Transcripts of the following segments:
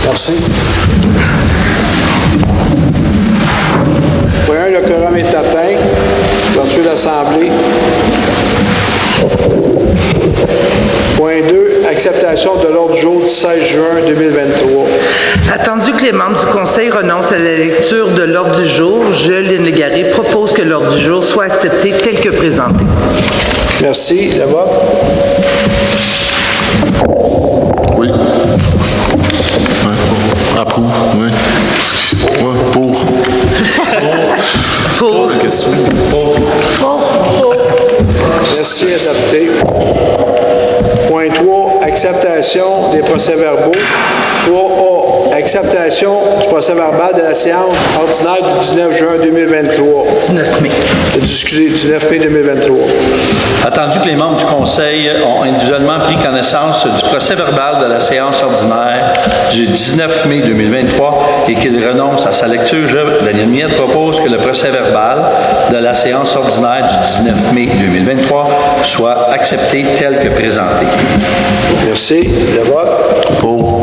Merci. Point 1, le quorum est atteint. Ouverture de l'Assemblée. Point 2, acceptation de l'ordre du jour du 16 juin 2023. Attendu que les membres du Conseil renoncent à la lecture de l'ordre du jour, je, Lynne Légaré, propose que l'ordre du jour soit accepté tel que présenté. Merci. Le vote? Oui. Approuve, oui. Ouais, pour. Pour. La question. Merci, adopté. Point 3, acceptation des procès-verbaux. 3A, acceptation du procès-verbal de la séance ordinaire du 19 juin 2023. 19 mai. Excusez, 19 mai 2023. Attendu que les membres du Conseil ont individuellement pris connaissance du procès-verbal de la séance ordinaire du 19 mai 2023 et qu'ils renoncent à sa lecture, je, Daniel Miette, propose que le procès-verbal de la séance ordinaire du 19 mai 2023 soit accepté tel que présenté. Merci. Le vote? Pour.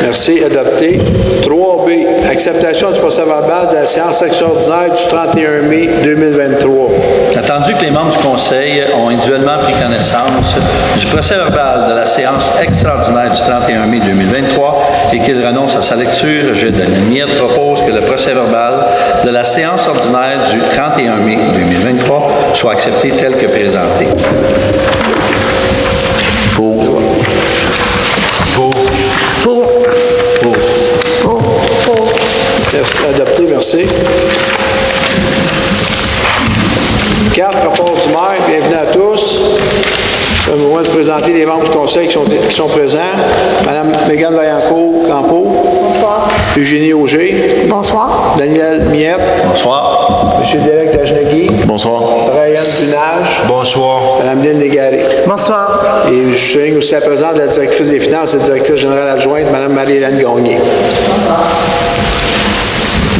Merci. Adopté. 3B, acceptation du procès-verbal de la séance extraordinaire du 31 mai 2023. Attendu que les membres du Conseil ont individuellement pris connaissance du procès-verbal de la séance extraordinaire du 31 mai 2023 et qu'ils renoncent à sa lecture, je, Daniel Miette, propose que le procès-verbal de la séance ordinaire du 31 mai 2023 soit accepté tel que présenté. Pour. Adopté, merci. 4, rapport du maire. Bienvenue à tous. C'est le moment de présenter les membres du Conseil qui sont présents. Mme Mégane Vaillancourt-Campeau. Bonsoir. Eugénie Auger. Bonsoir. Daniel Miette. Bonsoir. M. Derek Dagenegui. Bonsoir. Ryan Dunage. Bonsoir. Mme Lynne Légaré. Bonsoir. Et je souligne aussi la présence de la directrice des finances et directrice générale adjointe, Mme Marie-Hélène Gagné.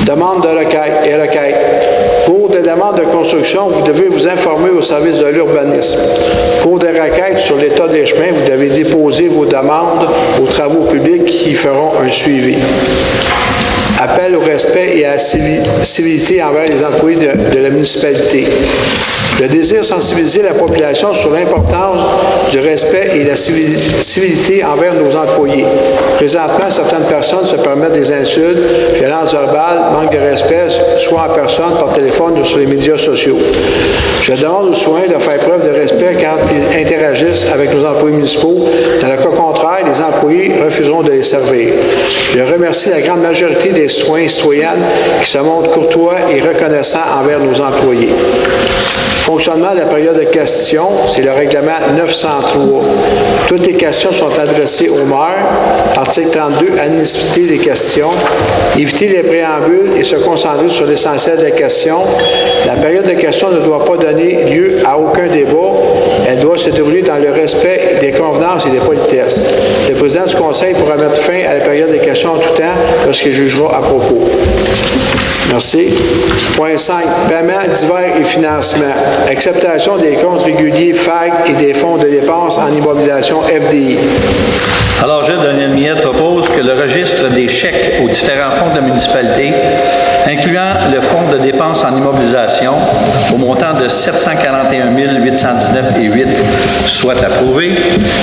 Demande de requête et requête. Pour des demandes de construction, vous devez vous informer au service de l'urbanisme. Pour des requêtes sur l'état des chemins, vous devez déposer vos demandes aux travaux publics qui feront un suivi. Appel au respect et à la civilité envers les employés de la municipalité. Le désir de sensibiliser la population sur l'importance du respect et de la civilité envers nos employés. Présentement, certaines personnes se permettent des insultes, violences verbales, manque de respect, soit en personne, par téléphone ou sur les médias sociaux. Je demande aux citoyens de faire preuve de respect quand ils interagissent avec nos employés municipaux. Dans le cas contraire, les employés refuseront de les servir. Je remercie la grande majorité des citoyens et citoyennes qui se montrent courtois et reconnaissants envers nos employés. Fonctionnement de la période de questions, c'est le règlement 903. Toutes les questions sont adressées au maire. Article 32, admissibilité des questions. Éviter les préambules et se concentrer sur l'essentiel des questions. La période de questions ne doit pas donner lieu à aucun débat. Elle doit se dérouler dans le respect des convenances et des politesses. Le président du Conseil pourra mettre fin à la période de questions en tout temps lorsqu'il jugera à propos. Merci. Point 5. Paiement divers et financement. Acceptation des comptes réguliers FAG et des fonds de dépenses en immobilisation FDI. Alors, je, Daniel Miette, propose que le registre des chèques aux différents fonds de la municipalité, incluant le fonds de dépenses en immobilisation au montant de 741 819,08 soit approuvé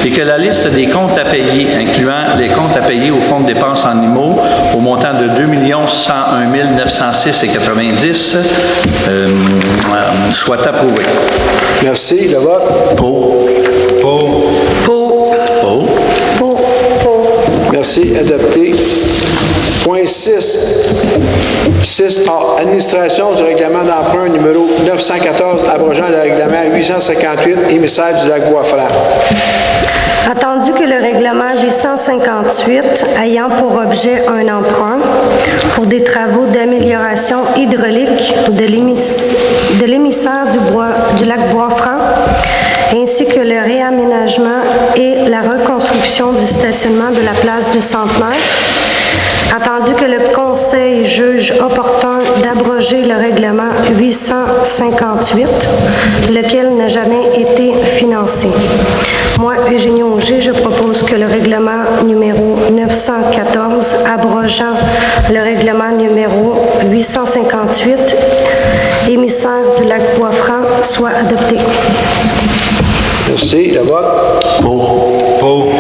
et que la liste des comptes à payer, incluant les comptes à payer au fonds de dépenses en immo au montant de 2 101 906,90 soit approuvé. Merci. Le vote? Pour. Merci. Adopté. Point 6. 6A. Administration du règlement d'emprunt numéro 914 abrogeant le règlement 858 émissaire du lac Bois-Franc. Attendu que le règlement 858 ayant pour objet un emprunt pour des travaux d'amélioration hydraulique de l'émissaire du lac Bois-Franc, ainsi que le réaménagement et la reconstruction du stationnement de la place du Centenaire, Attendu que le Conseil juge opportun d'abroger le règlement 858, lequel n'a jamais été financé. Moi, Eugénie Auger, je propose que le règlement numéro 914, abrogeant le règlement numéro 858, émissaire du lac Bois-Franc, soit adopté. Merci. Le vote? Pour. Pour.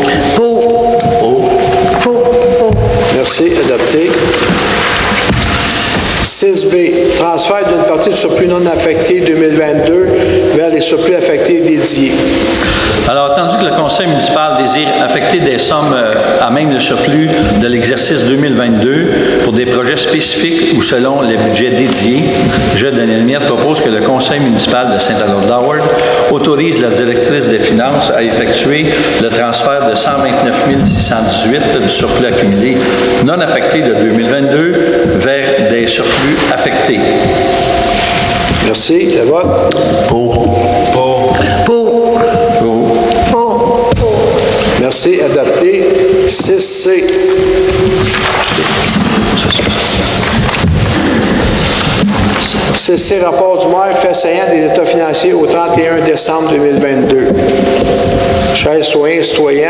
Merci. Adopté. 6B, transfert d'une partie du surplus non affecté 2022 vers les surplus affectés dédiés. Alors, attendu que le Conseil municipal désire affecter des sommes à même le surplus de l'exercice 2022 pour des projets spécifiques ou selon les budgets dédiés, je, Daniel Miette, propose que le Conseil municipal de Saint-Adolphe-d'Howard autorise la directrice des finances à effectuer le transfert de 129 618 du surplus accumulé non affecté de 2022 vers des surplus affectés. Merci. Le vote? Pour. Merci. Adopté. 6C. C, rapport du maire fait saillant des états financiers au 31 décembre 2022. Chers citoyens et citoyennes,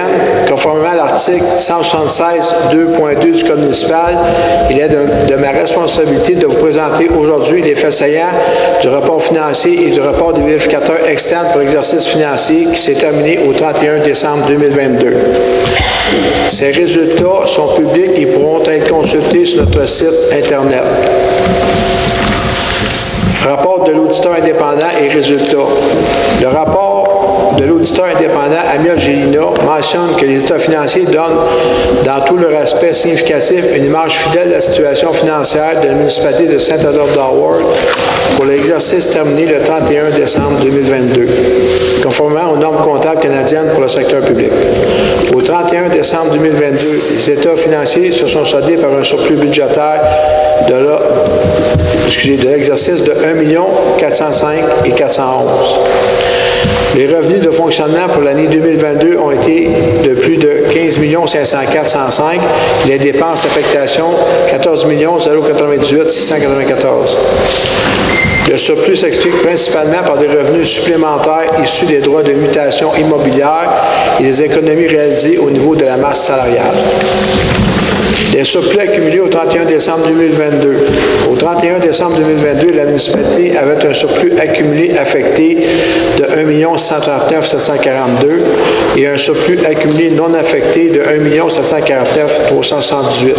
conformément à l'article 176.2.2 du Code municipal, il est de ma responsabilité de vous présenter aujourd'hui les faits saillants du rapport financier et du rapport des vérificateurs externes pour l'exercice financier qui s'est terminé au 31 décembre 2022. Ces résultats sont publics et pourront être consultés sur notre site Internet. Rapport de l'auditeur indépendant et résultats. Le rapport de l'auditeur indépendant Amiel Gélina mentionne que les états financiers donnent, dans tout leur aspect significatif, une image fidèle de la situation financière de la municipalité de Saint-Adolphe-d'Howard pour l'exercice terminé le 31 décembre 2022, conformément aux normes comptables canadiennes pour le secteur public. Au 31 décembre 2022, les états financiers se sont soldés par un surplus budgétaire de l'exercice de 1 405 411. Les revenus de fonctionnement pour l'année 2022 ont été de plus de 15 504 105. Les dépenses d'affectation, 14 098 694. Le surplus s'explique principalement par des revenus supplémentaires issus des droits de mutation immobilière et des économies réalisées au niveau de la masse salariale. Les surplus accumulés au 31 décembre 2022. Au 31 décembre 2022, la municipalité avait un surplus accumulé affecté de 1 139 742 et un surplus accumulé non affecté de 1 749 378.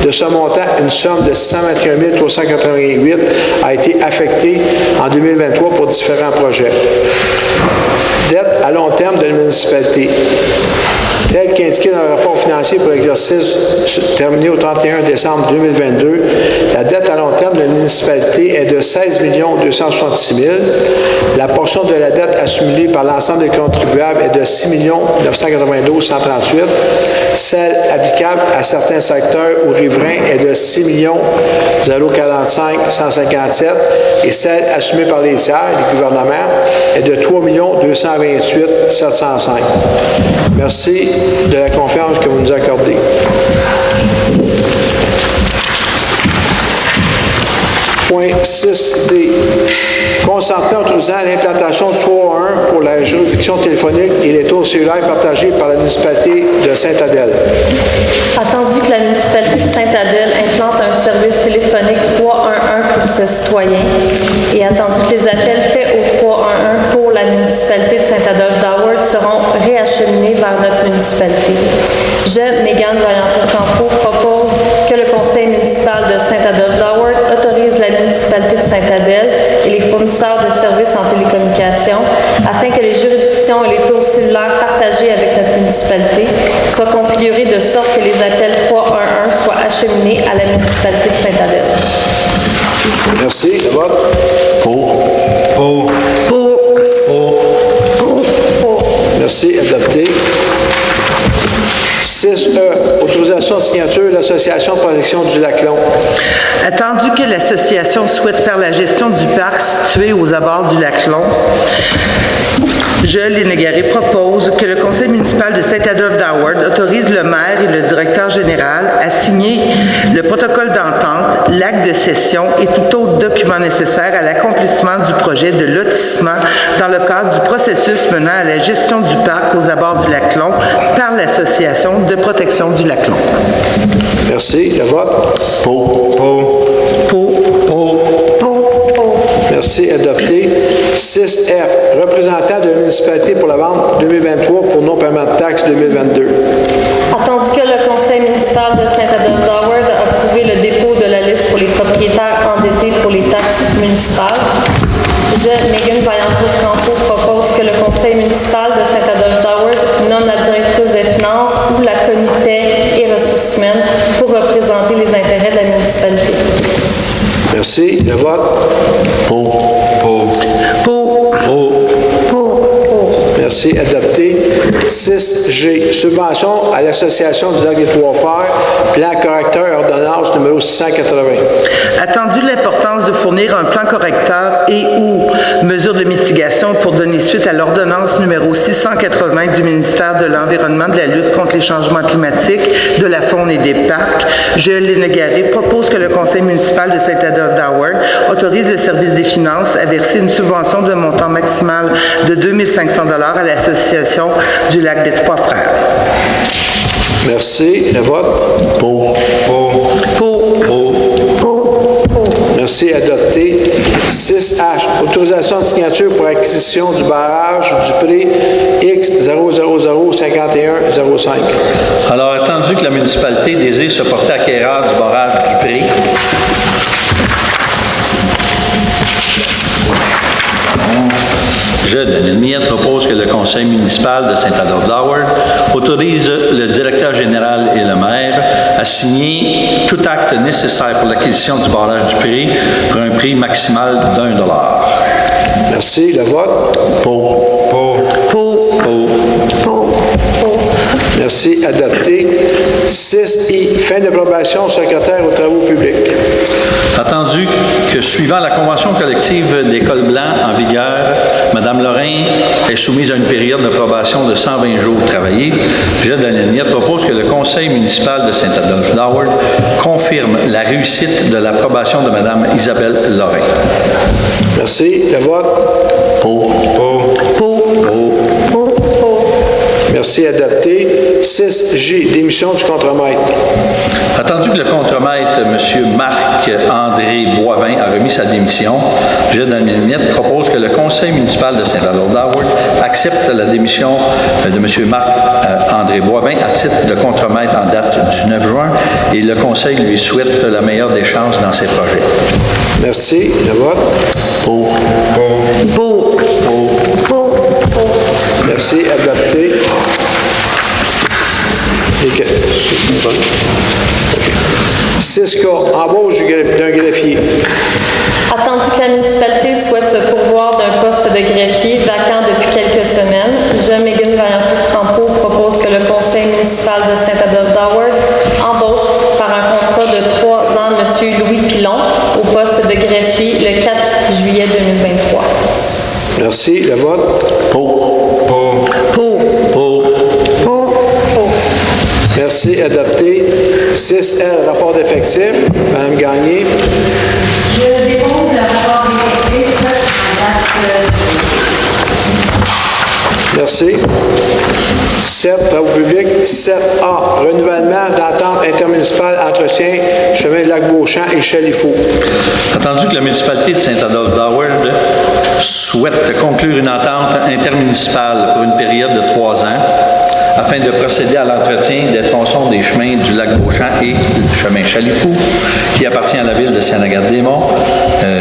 De ce montant, une somme de 621 388 a été affectée en 2023 pour différents projets. Dette à long terme de la municipalité. Tel qu'indiqué dans le rapport financier pour l'exercice terminé au 31 décembre 2022, la dette à long terme de la municipalité est de 16 266 000. La portion de la dette assumée par l'ensemble des contribuables est de 6 992 138. Celle applicable à certains secteurs ou riverains est de 6 045 157 et celle assumée par les tiers, les gouvernements, est de 3 228 705. Merci de la confiance que vous nous accordez. Point 6D. Consentement autorisant l'implantation de 3.1 pour la juridiction téléphonique et les tours cellulaires partagés par la municipalité de Saint-Adèle. Attendu que la municipalité de Saint-Adèle implante un service téléphonique 311 pour ses citoyens et attendu que les appels faits au 311 pour la municipalité de Saint-Adolphe-d'Howard seront réacheminés vers notre municipalité. Je, Mégane Vaillancourt-Campo, propose que le conseil municipal de Saint-Adolphe-d'Howard autorise la municipalité de Saint-Adèle et les fournisseurs de services en télécommunications afin que les juridictions et les tours cellulaires partagés avec notre municipalité soient configurés de sorte que les appels 311 soient acheminés à la municipalité de Saint-Adèle. Merci. Le vote? Pour. Merci. Adopté. 6E. Autorisation de signature de l'Association de protection du Lac-Long. Attendu que l'association souhaite faire la gestion du parc situé aux abords du Lac-Long, Je, Lénégaré, propose que le conseil municipal de Saint-Adolphe-d'Howard autorise le maire et le directeur général à signer le protocole d'entente, l'acte de cession et tout autre document nécessaire à l'accomplissement du projet de lotissement dans le cadre du processus menant à la gestion du parc aux abords du lac Long par l'Association de protection du lac Long. Merci. Le vote? Pour. Merci. Adopté. 6F. Représentant de la municipalité pour la vente 2023 pour non-paiement de taxes 2022. Attendu que le conseil municipal de Saint-Adolphe-d'Howard a approuvé le dépôt de la liste pour les propriétaires endettés pour les taxes municipales, je, Megan Vaillancourt-Campeau, propose que le conseil municipal de Saint-Adolphe-d'Howard nomme la directrice des finances ou la comité et ressources humaines pour représenter les intérêts de la municipalité. Merci. Le vote? Pour. Merci. Adopté. 6G. Subvention à l'Association du lac des Trois-Fers. Plan correcteur ordonnance numéro 680. Attendu l'importance de fournir un plan correcteur et ou mesures de mitigation pour donner suite à l'ordonnance numéro 680 du ministère de l'Environnement, de la lutte contre les changements climatiques, de la faune et des parcs, je, Lénégaré, propose que le conseil municipal de Saint-Adolphe-d'Howard autorise le service des finances à verser une subvention d'un montant maximal de 2 500 $ à l'Association du lac des Trois-Frères. Merci. Le vote? Pour. Merci. Adopté. 6H. Autorisation de signature pour acquisition du barrage du prix X 0005105. Alors, attendu que la municipalité désire se porter acquéreur du barrage du prix, je, Daniel Miette, propose que le conseil municipal de Saint-Adolphe-d'Howard autorise le directeur général et le maire à signer tout acte nécessaire pour l'acquisition du barrage du prix pour un prix maximal d'1 $. Merci. Le vote? Pour. Merci. Adopté. 6I. Fin d'approbation secrétaire aux travaux publics. Attendu que, suivant la convention collective d'École Blanc en vigueur, Mme Lorrain est soumise à une période de probation de 120 jours travaillés, je, Daniel Miette, propose que le conseil municipal de Saint-Adolphe-d'Howard confirme la réussite de l'approbation de Mme Isabelle Lorrain. Merci. Le vote? Pour. Merci. Adopté. 6J. Démission du contremaître. Attendu que le contremaître, M. Marc-André Boivin, a remis sa démission, je, Daniel Miette, propose que le conseil municipal de Saint-Adolphe-d'Howard accepte la démission de M. Marc-André Boivin à titre de contremaître en date du 9 juin et le conseil lui souhaite la meilleure des chances dans ses projets. Merci. Le vote? Pour. Merci. Adopté. 6K. Embauche d'un greffier. Attendu que la municipalité souhaite se pourvoir d'un poste de greffier vacant depuis quelques semaines, je, Megan Vaillancourt-Campeau, propose que le conseil municipal de Saint-Adolphe-d'Howard embauche par un contrat de 3 ans M. Louis Pilon au poste de greffier le 4 juillet 2023. Merci. Le vote? Pour. Merci. Adopté. 6L. Rapport d'effectifs. Mme Gagné. Je dépose le rapport d'effectifs en date Merci. 7. Travaux publics. 7A. Renouvellement d'entente intermunicipale entretien chemin de Lac-Beauchamp et Chalifou. Attendu que la municipalité de Saint-Adolphe-d'Howard souhaite conclure une entente intermunicipale pour une période de 3 ans afin de procéder à l'entretien des tronçons des chemins du Lac-Beauchamp et du chemin Chalifou, qui appartient à la ville de Saint-Agathe-des-Monts,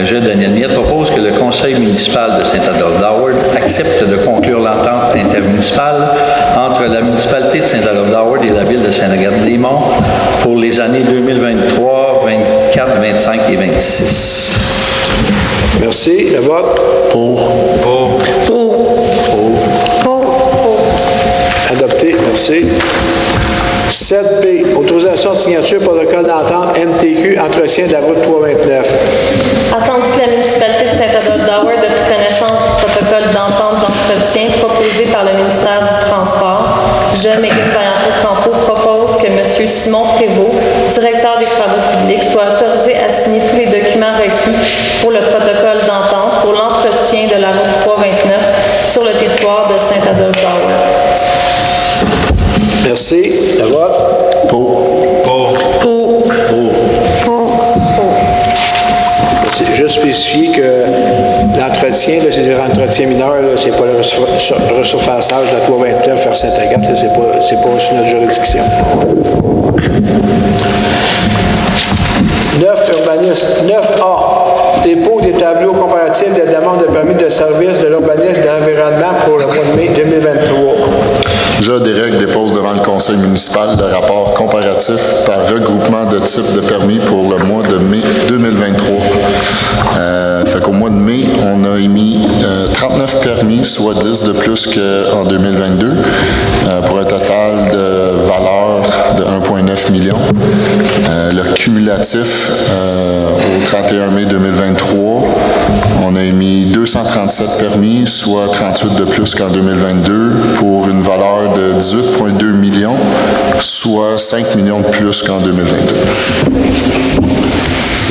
je, Daniel Miette, propose que le conseil municipal de Saint-Adolphe-d'Howard accepte de conclure l'entente intermunicipale entre la municipalité de Saint-Adolphe-d'Howard et la ville de Saint-Agathe-des-Monts pour les années 2023, 24, 25 et 26. Merci. Le vote? Adopté. Merci. 7B. Autorisation de signature protocole d'entente MTQ entretien de la route 329. Attendu que la municipalité de Saint-Adolphe-d'Howard ait pris connaissance du protocole protocole d'entente d'entretien proposé par le ministère du Transport. Je, Megan Vaillancourt-Campo, propose que M. Simon Prévost, directeur des travaux publics, soit autorisé à signer tous les documents requis pour le protocole d'entente pour l'entretien de la route 329 sur le territoire de Saint-Adolphe-Bauer. Merci. Le vote? Pour. C'est juste spécifier que l'entretien, là, c'est un entretien mineur, là, c'est pas le ressurfaçage de la 329 vers Saint-Agathe, là, c'est pas sous notre juridiction. 9, urbanisme. 9A, dépôt des tableaux comparatifs des demandes de permis de service de l'urbanisme et de l'environnement pour le mois de mai 2023. JDREC dépose devant le conseil municipal le rapport comparatif par regroupement de types de permis pour le mois de mai 2023. Fait qu'au mois de mai, on a émis 39 permis, soit 10 de plus qu'en 2022, pour un total de valeur de 1,9 million. Le cumulatif au 31 mai 2023, on a émis 237 permis, soit 38 de plus qu'en 2022, pour une valeur de 18,2 millions, soit 5 millions de plus qu'en 2022.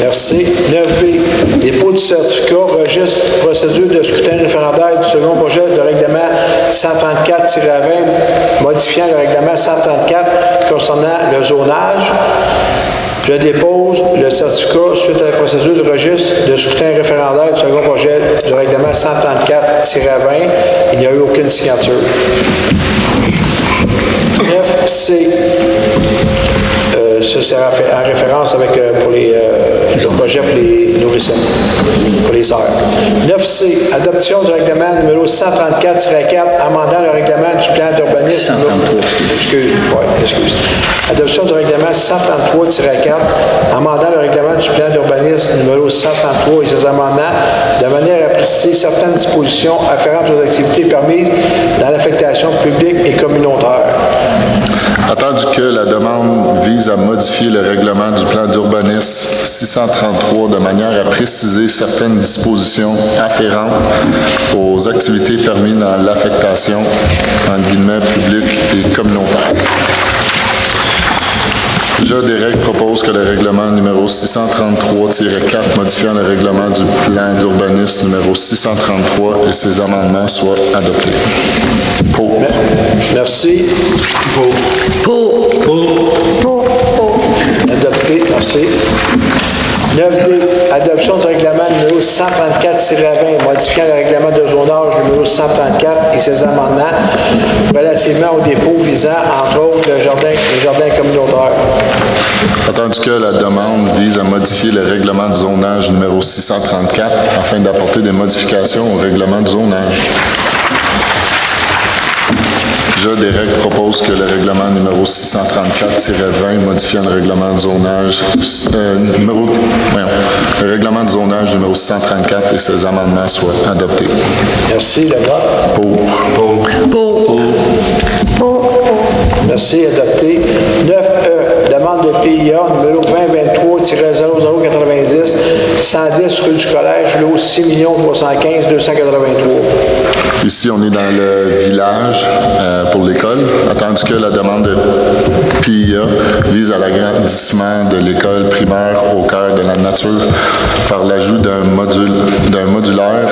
Merci. 9B, dépôt du certificat, registre, procédure de scrutin référendaire du second projet de règlement 134-20, modifiant le règlement 134 concernant le zonage. Je dépose le certificat suite à la procédure de registre de scrutin référendaire du second projet du règlement 134-20. Il n'y a eu aucune signature. 9C. Ça, c'est en référence avec, pour le projet pour les nourrissons, pour les sœurs. 9C, adoption du règlement numéro 134-4, amendant le règlement du plan d'urbanisme. 133. Excuse. Adoption du règlement 133-4, amendant le règlement du plan d'urbanisme numéro 133 et ses amendements, de manière à préciser certaines dispositions afférentes aux activités permises dans l'affectation publique et communautaire. Attendu que la demande vise à modifier le règlement du plan d'urbanisme 633 de manière à préciser certaines dispositions afférentes aux activités permises dans l'affectation, entre guillemets, publique et communautaire. JDREC propose que le règlement numéro 633-4 modifiant le règlement du plan d'urbanisme numéro 633 et ses amendements soient adoptés. Pour. Merci. Pour. Adopté. Merci. 9D, adoption du règlement numéro 134-20, modifiant le règlement de zonage numéro 134 et ses amendements relativement au dépôt visant, entre autres, les jardins communautaires. Attendu que la demande vise à modifier le règlement de zonage numéro 634 afin d'apporter des modifications au règlement de zonage. JDREC propose que le règlement numéro 634-20 modifiant le règlement de zonage le règlement de zonage numéro 634 et ses amendements soient adoptés. Merci. Le vote? Pour. Merci. Adopté. 9E, demande de PIA numéro 2023-0090, 110 rue du Collège, lot 6 315 283. Ici, on est dans le village pour l'école. Attendu que la demande de PIA vise à l'agrandissement de l'école primaire au cœur de la nature par l'ajout d'un modulaire.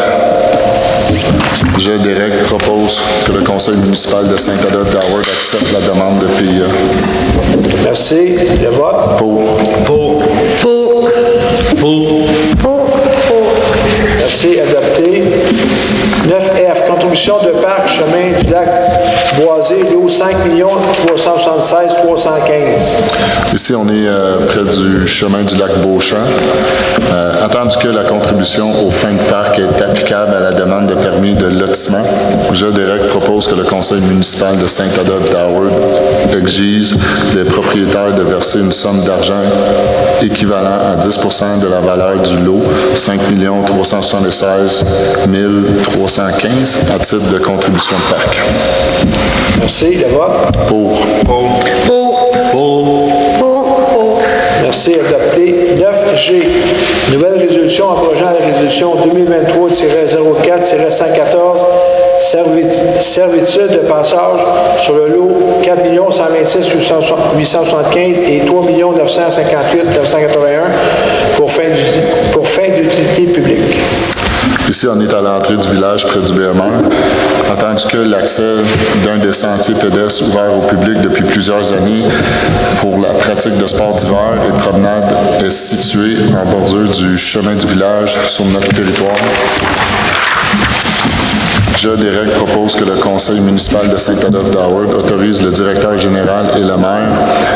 JDREC propose que le conseil municipal de Saint-Adolphe-d'Howard accepte la demande de PIA. Merci. Le vote? Pour. Merci. Adopté. 9F, contribution de parc chemin du lac Boisé, lot 5 376 315. Ici, on est près du chemin du lac Beauchamp. Attendu que la contribution aux fins de parc est applicable à la demande de permis de lotissement, JDREC propose que le conseil municipal de Saint-Adolphe-d'Howard exige des propriétaires de verser une somme d'argent équivalent à 10 % de la valeur du lot, 5 376 315, à titre de contribution de parc. Merci. Le vote? Pour. Merci. Adopté. 9 G. Nouvelle résolution abrogeant la résolution 2023-04-114, servitude de passage sur le lot 4 126 875 et 3 958 981 pour fin d'utilité publique. Ici, on est à l'entrée du village près du BMR, entendu que l'accès d'un des sentiers pédestres ouverts au public depuis plusieurs années pour la pratique de sports d'hiver et de promenade est situé en bordure du chemin du village sur notre territoire. Je, des règles, propose que le conseil municipal de Saint-Adolphe-d'Howard autorise le directeur général et le maire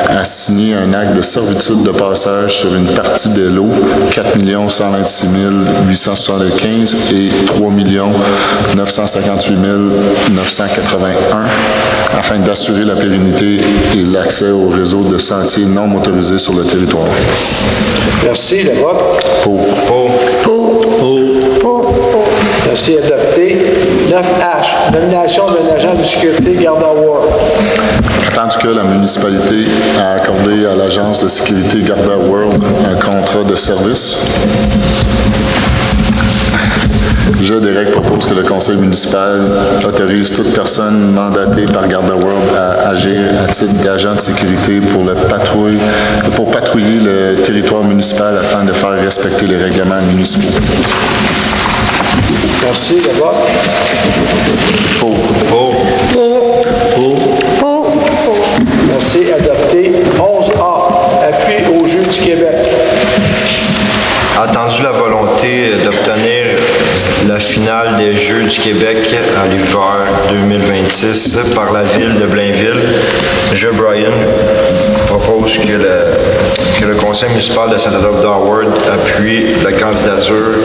à signer un acte de servitude de passage sur une partie des lots 4 126 875 et 3 958 981 afin d'assurer la pérennité et l'accès au réseau de sentiers non motorisés sur le territoire. Merci. Le vote? Pour. Merci. Adopté. 9H. Nomination d'un agent de sécurité Garda World. Attendu que la municipalité a accordé à l'agence de sécurité Garda World un contrat de service, je, des règles, propose que le conseil municipal autorise toute personne mandatée par Garda World à agir à titre d'agent de sécurité pour patrouiller le territoire municipal afin de faire respecter les règlements municipaux. Merci. Le vote? Pour. Merci. Adopté. 11A. Appui aux Jeux du Québec. Attendu la volonté d'obtenir la finale des Jeux du Québec à l'hiver 2026 par la ville de Blainville, je, Brian, propose que le conseil municipal de Saint-Adolphe-d'Howard appuie la candidature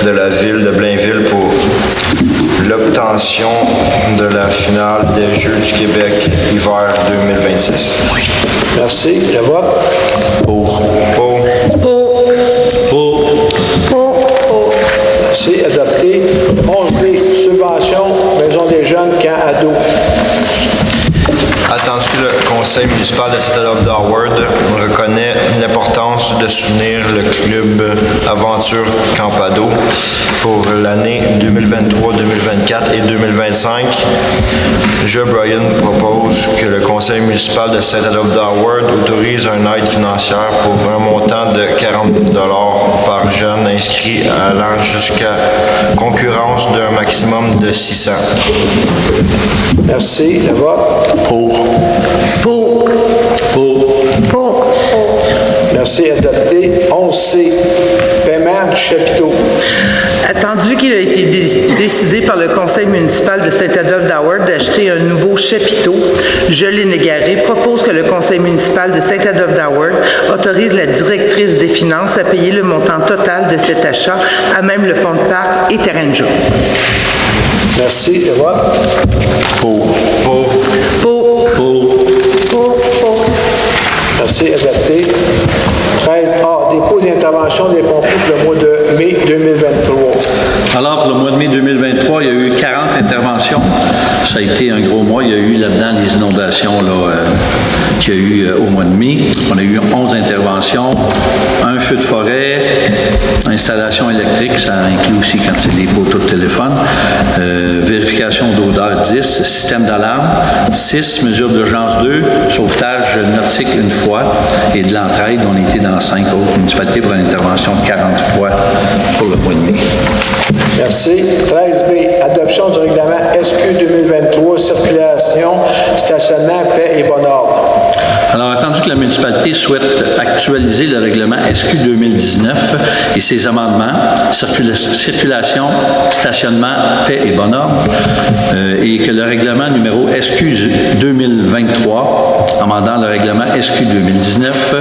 de la ville de Blainville pour l'obtention de la finale des Jeux du Québec hiver 2026. Merci. Le vote? Merci. Adopté. 11B. Subvention Maison des jeunes camp ado. Attendu que le conseil municipal de Saint-Adolphe-d'Howard reconnaît l'importance de soutenir le club Aventure Campado pour l'année 2023-2024 et 2025, je, Brian, propose que le conseil municipal de Saint-Adolphe-d'Howard autorise une aide financière pour un montant de 40 $ par jeune inscrit allant jusqu'à concurrence d'un maximum de 600. Merci. Le vote? Pour. Merci. Adopté. 11C. Paiement du chapiteau. Attendu qu'il a été décidé par le conseil municipal de Saint-Adolphe-d'Howard d'acheter un nouveau chapiteau, je, Lynn Légaré, propose que le conseil municipal de Saint-Adolphe-d'Howard autorise la directrice des finances à payer le montant total de cet achat à même le fonds de parc et terrain de jeu. Merci. Le vote? Merci. Adopté. 13A. Dépôt d'intervention des pompiers pour le mois de mai 2023. Alors, pour le mois de mai 2023, il y a eu 40 interventions. Ça a été un gros mois. Il y a eu là-dedans des inondations qu'il y a eu au mois de mai. On a eu 11 interventions, un feu de forêt, installation électrique, ça inclut aussi quand c'est des poteaux de téléphone, vérification d'odeur 10, système d'alarme 6, mesures d'urgence 2, sauvetage nautique une fois et de l'entraide, on était dans 5 autres municipalités pour une intervention de 40 fois pour le mois de mai. Merci. 13B. Adoption du règlement SQ 2023, circulation, stationnement, paix et bon ordre. Alors, attendu que la municipalité souhaite actualiser le règlement SQ 2019 et ses amendements, circulation, stationnement, paix et bon ordre, et que le règlement numéro SQ 2023, amendant le règlement SQ 2019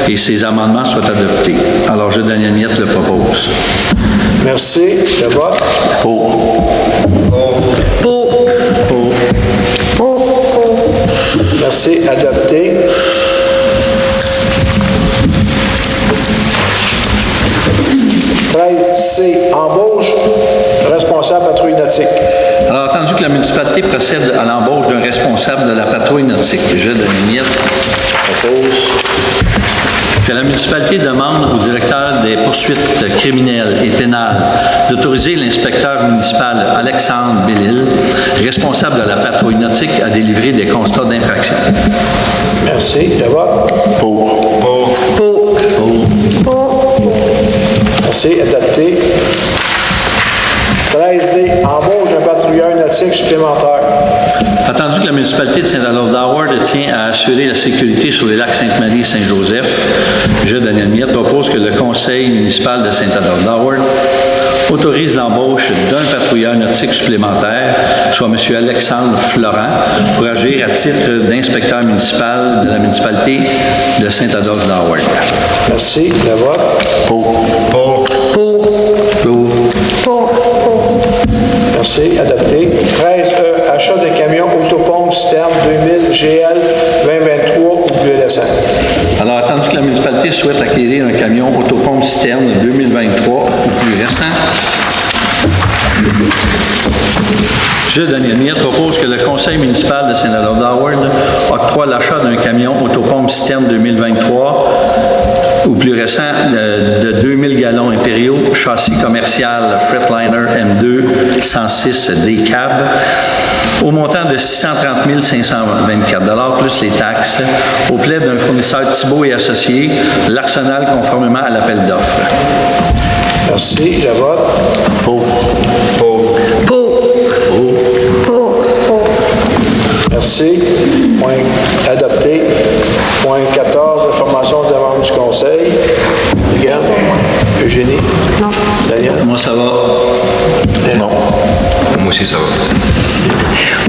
et ses amendements soient adoptés. Alors, je, Daniel Miette, le propose. Merci. Le vote? Merci. Adopté. C. Embauche responsable patrouille nautique. Alors, attendu que la municipalité procède à l'embauche d'un responsable de la patrouille nautique, je, Daniel Miette, propose. que la municipalité demande au directeur des poursuites criminelles et pénales d'autoriser l'inspecteur municipal Alexandre Bellil, responsable de la patrouille nautique, à délivrer des constats d'infraction. Merci. Le vote? Pour. Merci. Adopté. 13D. Embauche d'un patrouilleur nautique supplémentaire. Attendu que la municipalité de Saint-Adolphe-d'Howard tient à assurer la sécurité sur les lacs Sainte-Marie et Saint-Joseph, je, Daniel Miette, propose que le conseil municipal de Saint-Adolphe-d'Howard autorise l'embauche d'un patrouilleur nautique supplémentaire, soit M. Alexandre Florent, pour agir à titre d'inspecteur municipal de la municipalité de Saint-Adolphe-d'Howard. Merci. Le vote? Pour. Merci. Adopté. 13E. Achat de camions autopompe citerne 2000 GL 2023 ou plus récent. Alors, attendu que la municipalité souhaite acquérir un camion autopompe citerne 2023 ou plus récent, je, Daniel Miette, propose que le conseil municipal de Saint-Adolphe-d'Howard octroie l'achat d'un camion autopompe citerne 2023 ou plus récent de 2000 gallons impériaux, châssis commercial Fretliner M2 106 D-Cab, au montant de 630 524 plus les taxes, au plaid d'un fournisseur Thibault et Associés, l'Arsenal conformément à l'appel d'offres. Merci. Le vote? Merci. Point adopté. Point 14, information de membres du conseil. Regarde. Eugénie? Non. Daniel? Moi, ça va. Non. Moi aussi, ça va.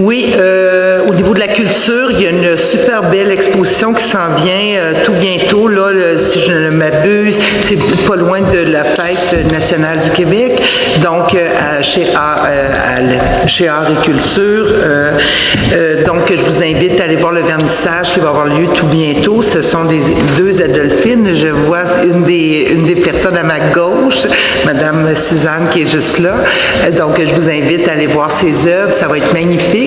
Oui, au niveau de la culture, il y a une super belle exposition qui s'en vient tout bientôt. Là, si je ne m'abuse, c'est pas loin de la fête nationale du Québec. Donc, chez Art et Culture. Donc, je vous invite à aller voir le vernissage qui va avoir lieu tout bientôt. Ce sont deux Adolphines. Je vois une des personnes à ma gauche, Madame Suzanne, qui est juste là. Donc, je vous invite à aller voir ses œuvres. Ça va être magnifique.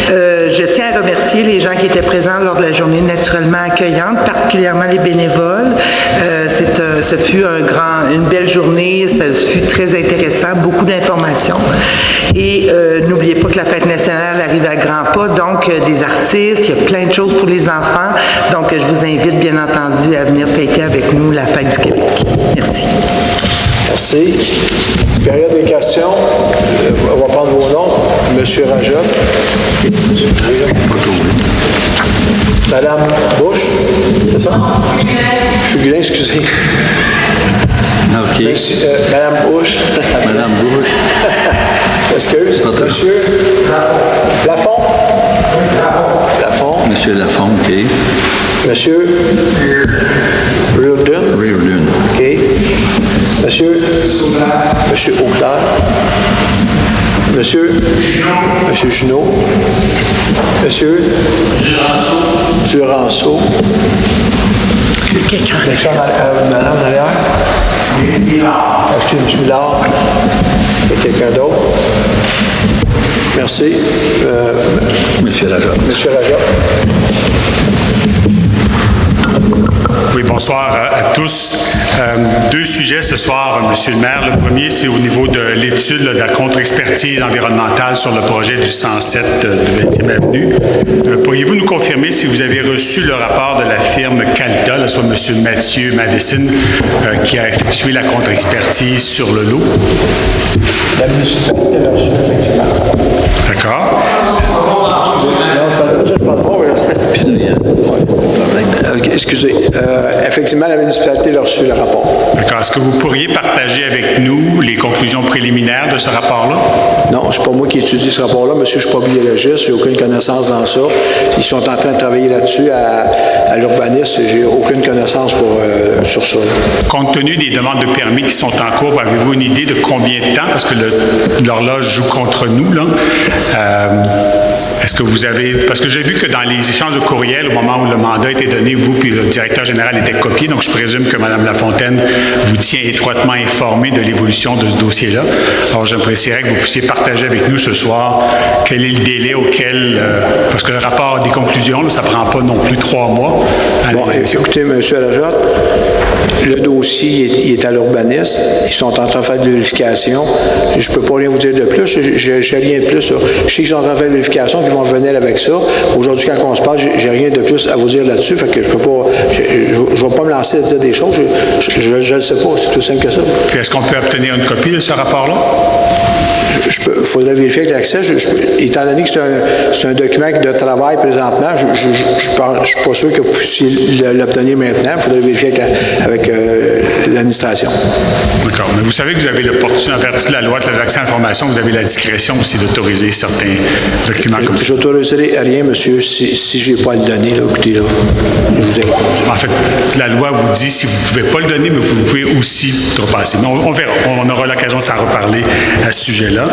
Je tiens à remercier les gens qui étaient présents lors de la journée naturellement accueillante, particulièrement les bénévoles. Ce fut une belle journée, ça fut très intéressant, beaucoup d'informations. Et n'oubliez pas que la fête nationale arrive à grands pas, donc des artistes, il y a plein de choses pour les enfants. Donc je vous invite bien entendu à venir fêter avec nous la fête du Québec. Merci. Merci. Période des questions. On va prendre vos noms. Monsieur Rajot. Madame Bush, c'est ça? Fugulin, excusez. OK. Madame Bush. Madame Bush. Excuse. Monsieur Lafont. Lafont. Monsieur Lafont, OK. Monsieur Reardon. OK. Monsieur Auclair. Monsieur Junot. Monsieur Duranceau. Quelqu'un. Madame Nalière. Excusez, M. Millard. Et quelqu'un d'autre. Merci. Monsieur Rajot. Monsieur Rajot. Oui, bonsoir à tous. Deux sujets ce soir, Monsieur le maire. Le premier, c'est au niveau de l'étude de la contre-expertise environnementale sur le projet du 107 de 20e Avenue. Pourriez-vous nous confirmer si vous avez reçu le rapport de la firme Calita, là, soit M. Mathieu Madison, qui a effectué la contre-expertise sur le lot? La municipalité l'a reçu, effectivement. D'accord. Excusez. Effectivement, la municipalité a reçu le rapport. D'accord. Est-ce que vous pourriez partager avec nous les conclusions préliminaires de ce rapport-là? Non, c'est pas moi qui étudie ce rapport-là. Monsieur, je ne suis pas biologiste, j'ai aucune connaissance dans ça. Ils sont en train de travailler là-dessus à l'urbanisme. J'ai aucune connaissance sur ça. Compte tenu des demandes de permis qui sont en cours, avez-vous une idée de combien de temps? Parce que l'horloge joue contre nous, là. Est-ce que vous avez... Parce que j'ai vu que dans les échanges de courriel, au moment où le mandat a été donné, vous puis le directeur général étaient copiés, donc je présume que Mme Lafontaine vous tient étroitement informé de l'évolution de ce dossier-là. Alors, j'apprécierais que vous puissiez partager avec nous ce soir quel est le délai auquel... parce que le rapport a des conclusions, là, ça ne prend pas non plus 3 mois. Bon, écoutez, M. Lajotte, le dossier il est à l'urbanisme. Ils sont en train de faire de vérification. Je ne peux pas rien vous dire de plus. Je n'ai rien de plus. Là. Je sais qu'ils sont en train de faire de vérification, qu'ils vont revenir avec ça. Aujourd'hui, quand on se parle, j'ai rien de plus à vous dire là-dessus. Fait que je peux pas. Je ne vais pas me lancer à dire des choses. Je ne le sais pas. C'est tout simple que ça. Puis est-ce qu'on peut obtenir une copie de ce rapport-là? Il faudrait vérifier avec l'accès. Étant donné que c'est un document de travail présentement, je ne suis pas sûr que vous puissiez l'obtenir maintenant. Il faudrait vérifier avec l'administration. D'accord. Mais vous savez que vous avez l'opportunité, en vertu de la loi de l'accès à l'information, vous avez la discrétion aussi d'autoriser certains documents comme ça. Je n'autoriserai rien, monsieur, si je n'ai pas à le donner. Là, écoutez, là, je vous ai répondu. En fait, la loi vous dit si vous ne pouvez pas le donner, mais vous pouvez aussi repasser. Mais on verra. On aura l'occasion de s'en reparler à ce sujet-là.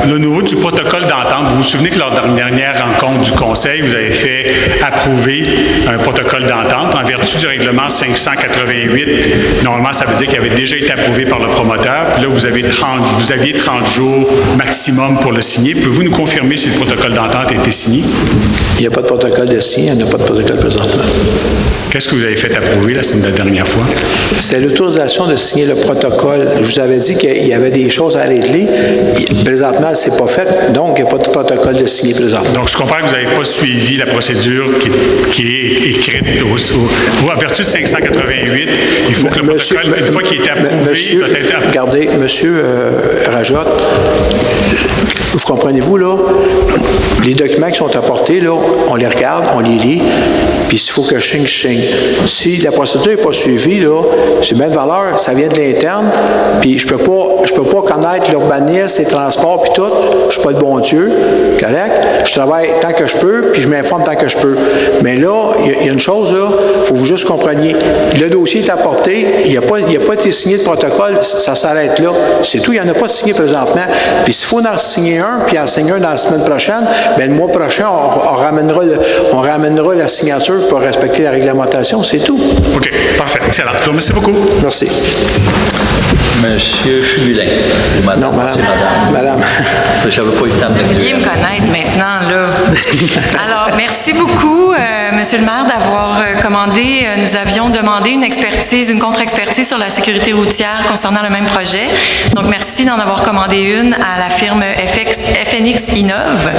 Le niveau du protocole d'entente, vous vous souvenez que lors de la dernière rencontre du Conseil, vous avez fait approuver un protocole d'entente en vertu du règlement 588. Normalement, ça veut dire qu'il avait déjà été approuvé par le promoteur. Puis là, vous aviez 30 jours maximum pour le signer. Pouvez-vous nous confirmer si le protocole d'entente a été signé? Il n'y a pas de protocole de signer. Il n'y a pas de protocole présentement. Qu'est-ce que vous avez fait approuver la dernière fois? C'était l'autorisation de signer le protocole. Je vous avais dit qu'il y avait des choses à régler. Présentement, ce n'est pas fait, donc il n'y a pas de protocole de signer présentement. Donc, je comprends que vous n'avez pas suivi la procédure qui est écrite en vertu de 588. Il faut que le protocole, une fois qu'il est approuvé, il doit être approuvé. Regardez, monsieur Rajotte, vous comprenez-vous, là, les documents qui sont apportés, là, on les regarde, on les lit, puis s'il faut que je signe. Si la procédure n'est pas suivie, là, c'est bien de valeur, ça vient de l'interne, puis je peux pas connaître l'urbanisme, les transports, puis tout, je suis pas le bon Dieu, correct? Je travaille tant que je peux, puis je m'informe tant que je peux. Mais là, il y a une chose, là, il faut que vous juste compreniez. Le dossier est apporté, il n'a pas été signé de protocole, ça s'arrête là. C'est tout, il n'y en a pas de signé présentement. Puis s'il faut en signer un, puis en signer un dans la semaine prochaine, bien, le mois prochain, on ramènera la signature pour respecter la réglementation, c'est tout. OK, parfait, excellent. Je vous remercie beaucoup. Merci. Monsieur Fubulin. Non, madame. Je n'avais pas eu le temps de Vous devriez me connaître maintenant, là. Alors, merci beaucoup, Monsieur le maire, d'avoir commandé. Nous avions demandé une contre-expertise sur la sécurité routière concernant le même projet. Donc, merci d'en avoir commandé une à la firme FNX Innov.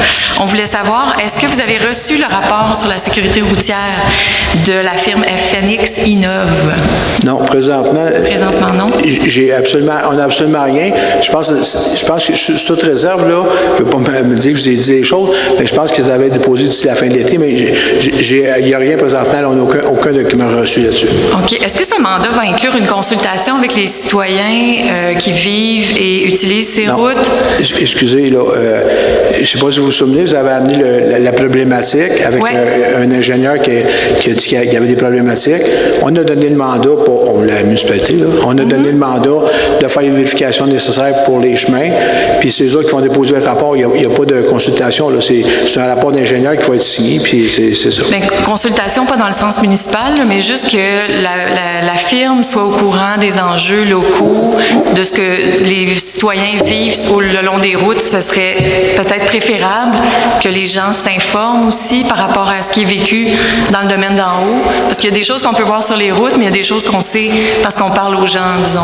On voulait savoir, est-ce que vous avez reçu le rapport sur la sécurité routière de la firme FNX Innov? Non, présentement. Présentement, non? On n'a absolument rien. Je pense que sur toute réserve, là, je ne veux pas me dire que je vous ai dit des choses, mais je pense qu'ils avaient déposé d'ici la fin de l'été, mais il n'y a rien présentement, là, on n'a aucun document reçu là-dessus. OK. Est-ce que ce mandat va inclure une consultation avec les citoyens qui vivent et utilisent ces routes? Excusez, là, je ne sais pas si vous vous souvenez, vous avez amené la problématique avec un ingénieur qui a dit qu'il y avait des problématiques. On a donné le mandat pour la municipalité, là, on a donné le mandat de faire les vérifications nécessaires pour les chemins, puis c'est eux autres qui vont déposer le rapport. Il n'y a pas de consultation, là. C'est un rapport d'ingénieur qui va être signé, puis c'est ça. Bien, consultation, pas dans le sens municipal, là, mais juste que la firme soit au courant des enjeux locaux, de ce que les citoyens vivent le long des routes. Ce serait peut-être préférable que les gens s'informent aussi par rapport à ce qui est vécu dans le domaine d'en haut, parce qu'il y a des choses qu'on peut voir sur les routes, mais il y a des choses qu'on sait parce qu'on parle aux gens, disons.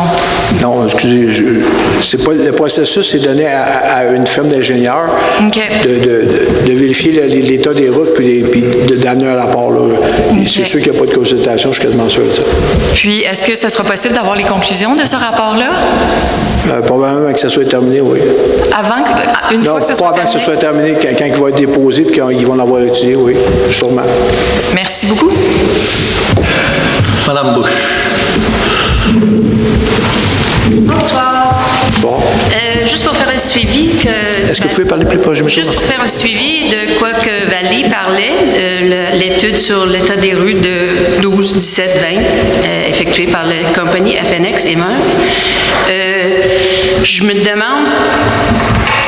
Non, excusez, le processus est donné à une firme d'ingénieurs de vérifier l'état des routes puis d'amener un rapport. C'est sûr qu'il n'y a pas de consultation, je suis quasiment sûr de ça. Puis, est-ce que ce sera possible d'avoir les conclusions de ce rapport-là? Probablement que ça soit terminé, oui. Une fois que ce soit terminé? Non, pas avant que ce soit terminé, quand il va être déposé puis qu'ils vont l'avoir étudié, oui, sûrement. Merci beaucoup. Madame Bush. Bonsoir. Bon. Juste pour faire un suivi. Est-ce que vous pouvez parler plus proche? Juste pour faire un suivi de quoi que Valérie parlait, l'étude sur l'état des rues de 12, 17, 20, effectuée par la compagnie FNX Innov. Je me demande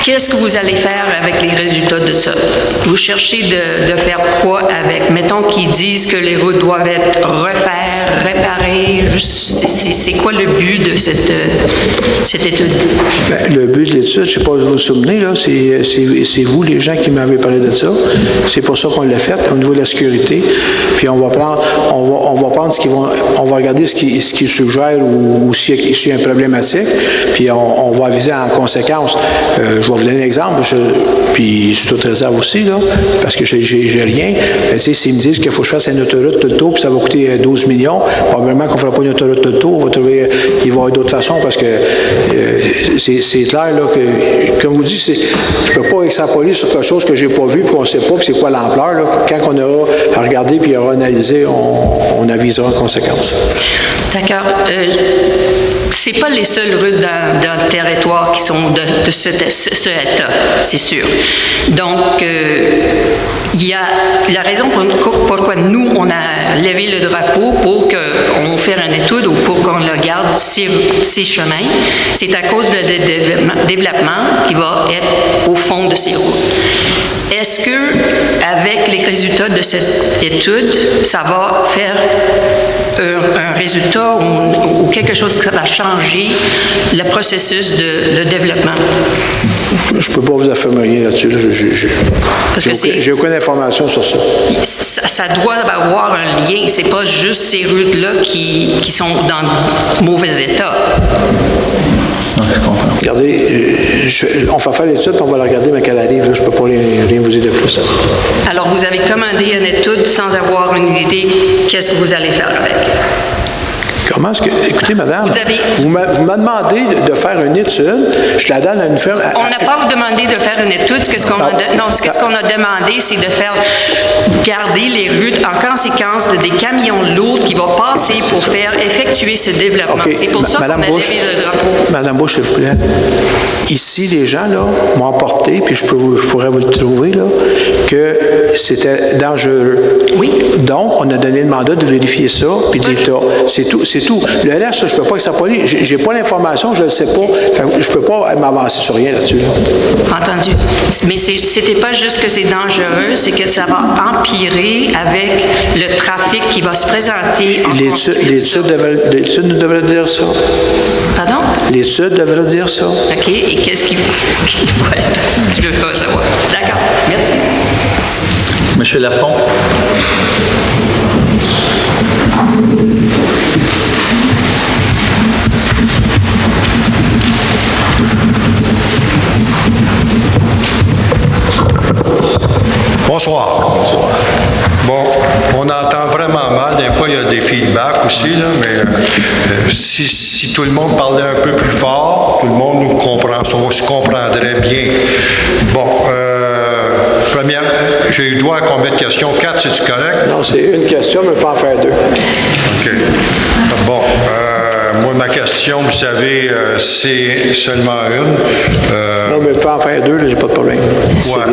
Qu'est-ce que vous allez faire avec les résultats de ça? Vous cherchez de faire quoi avec? Mettons qu'ils disent que les routes doivent être réparées. C'est quoi le but de cette étude? Bien, le but de l'étude, je ne sais pas si vous vous souvenez, là, c'est vous, les gens, qui m'avez parlé de ça. C'est pour ça qu'on l'a fait, au niveau de la sécurité. Puis on va prendre ce qu'ils vont, on va regarder ce qu'ils suggèrent ou s'il y a un problématique, puis on va aviser en conséquence. Je vais vous donner un exemple, puis c'est toute réserve aussi, là, parce que j'ai rien. Tu sais, s'ils me disent qu'il faut que je fasse une autoroute tout le tour, puis ça va coûter 12 millions, probablement qu'on ne fera pas une autoroute tout le tour, on va trouver, il va y avoir d'autres façons, parce que c'est clair, là, que, comme vous dites, je ne peux pas extrapoler sur quelque chose que je n'ai pas vu, puis qu'on ne sait pas, puis c'est quoi l'ampleur, là. Quand on aura à regarder, puis à analyser, on avisera en conséquence. D'accord. C'est pas les seules rues dans le territoire qui sont de ce état, c'est sûr. Donc, il y a la raison pourquoi nous, on a levé le drapeau pour qu'on fasse une étude ou pour qu'on regarde ces chemins, c'est à cause du développement qui va être au fond de ces routes. Est-ce que, avec les résultats de cette étude, ça va faire un résultat ou quelque chose qui va changer le processus de développement? Je ne peux pas vous affirmer rien là-dessus. J'ai aucune information sur ça. Ça doit avoir un lien. C'est pas juste ces routes-là qui sont dans mauvais état. Je comprends. Regardez, on va faire l'étude, puis on va la regarder, mais qu'elle arrive. Là, je ne peux pas rien vous dire de plus. Alors, vous avez commandé une étude sans avoir une idée qu'est-ce que vous allez faire avec? Comment est-ce que... Écoutez, madame, vous m'avez demandé de faire une étude. Je la donne à une firme... On n'a pas vous demandé de faire une étude. Ce qu'on a demandé, c'est de faire garder les routes en conséquence des camions lourds qui vont passer pour faire effectuer ce développement. Okay. C'est pour ça qu'on a levé le drapeau. Madame Bush, s'il vous plaît. Ici, les gens, là, m'ont apporté, puis je pourrais vous le trouver, là, que c'était dangereux. Oui. Donc, on a donné le mandat de vérifier ça, puis de l'État. C'est tout. Le reste, je ne peux pas extrapoler. Je n'ai pas l'information, je ne le sais pas. Je ne peux pas m'avancer sur rien là-dessus. Là. Entendu. Mais c'était pas juste que c'est dangereux, c'est que ça va empirer avec le trafic qui va se présenter en L'étude devrait dire ça. Pardon? L'étude devrait dire ça. OK. Et qu'est-ce qui... Ouais, tu ne veux pas savoir. D'accord. Merci. Monsieur Lafont. Bonsoir. Bonsoir. Bon, on entend vraiment mal. Des fois, il y a des feedbacks aussi, là, mais si tout le monde parlait un peu plus fort, tout le monde se comprendrait bien. Bon, première, j'ai eu droit à combien de questions? 4, c'est-tu correct? Non, c'est une question, mais pas en faire 2. OK. Bon, moi, ma question, vous savez, c'est seulement une. Non, mais pas en faire 2, là, j'ai pas de problème. Ouais.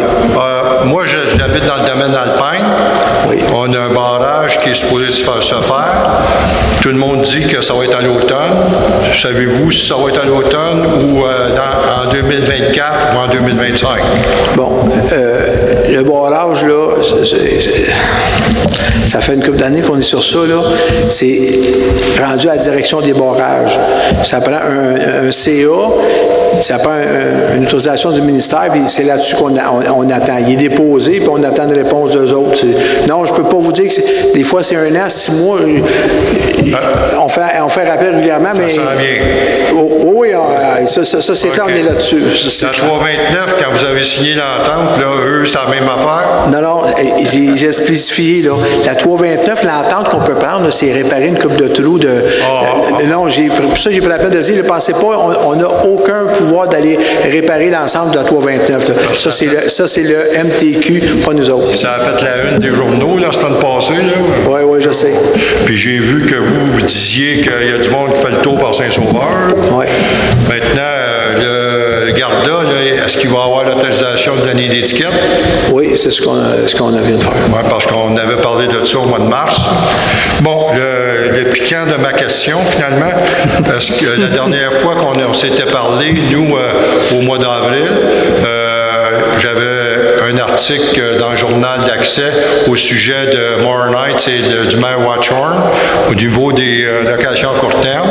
Moi, j'habite dans le domaine alpine. Oui. On a un barrage qui est supposé se faire. Tout le monde dit que ça va être à l'automne. Savez-vous si ça va être à l'automne ou en 2024 ou en 2025? Bon, le barrage, là, ça fait une couple d'années qu'on est sur ça, là. C'est rendu à la direction des barrages. Ça prend un CA, ça prend une autorisation du ministère, puis c'est là-dessus qu'on attend. Il est déposé, puis on attend une réponse d'eux autres. Non, je ne peux pas vous dire que des fois c'est 1 an, 6 mois. On fait rappel régulièrement, mais... Ça s'en vient. Oui, ça c'est clair, on est là-dessus. La 329, quand vous avez signé l'entente, là, eux, c'est la même affaire? Non, j'ai spécifié, là. La 329, l'entente qu'on peut prendre, là, c'est réparer une coupe de trous de... Non, pour ça, j'ai pris la peine de dire, ne pensez pas, on n'a aucun pouvoir d'aller réparer l'ensemble de la 329. Là. Ça, c'est le MTQ, pas nous autres. Ça a fait la une des journaux, la semaine passée, là. Oui, je sais. Puis j'ai vu que vous disiez qu'il y a du monde qui fait le tour par Saint-Sauveur. Oui. Maintenant, le Garda, là, est-ce qu'il va avoir l'autorisation de donner l'étiquette? Oui, c'est ce qu'on vient de faire. Oui, parce qu'on avait parlé de ça au mois de mars. Bon, le piquant de ma question, finalement, parce que la dernière fois qu'on s'était parlé, nous, au mois d'avril, j'avais un article dans le journal d'Accès au sujet de Moore Knights et du maire Watchorn au niveau des locations à court terme.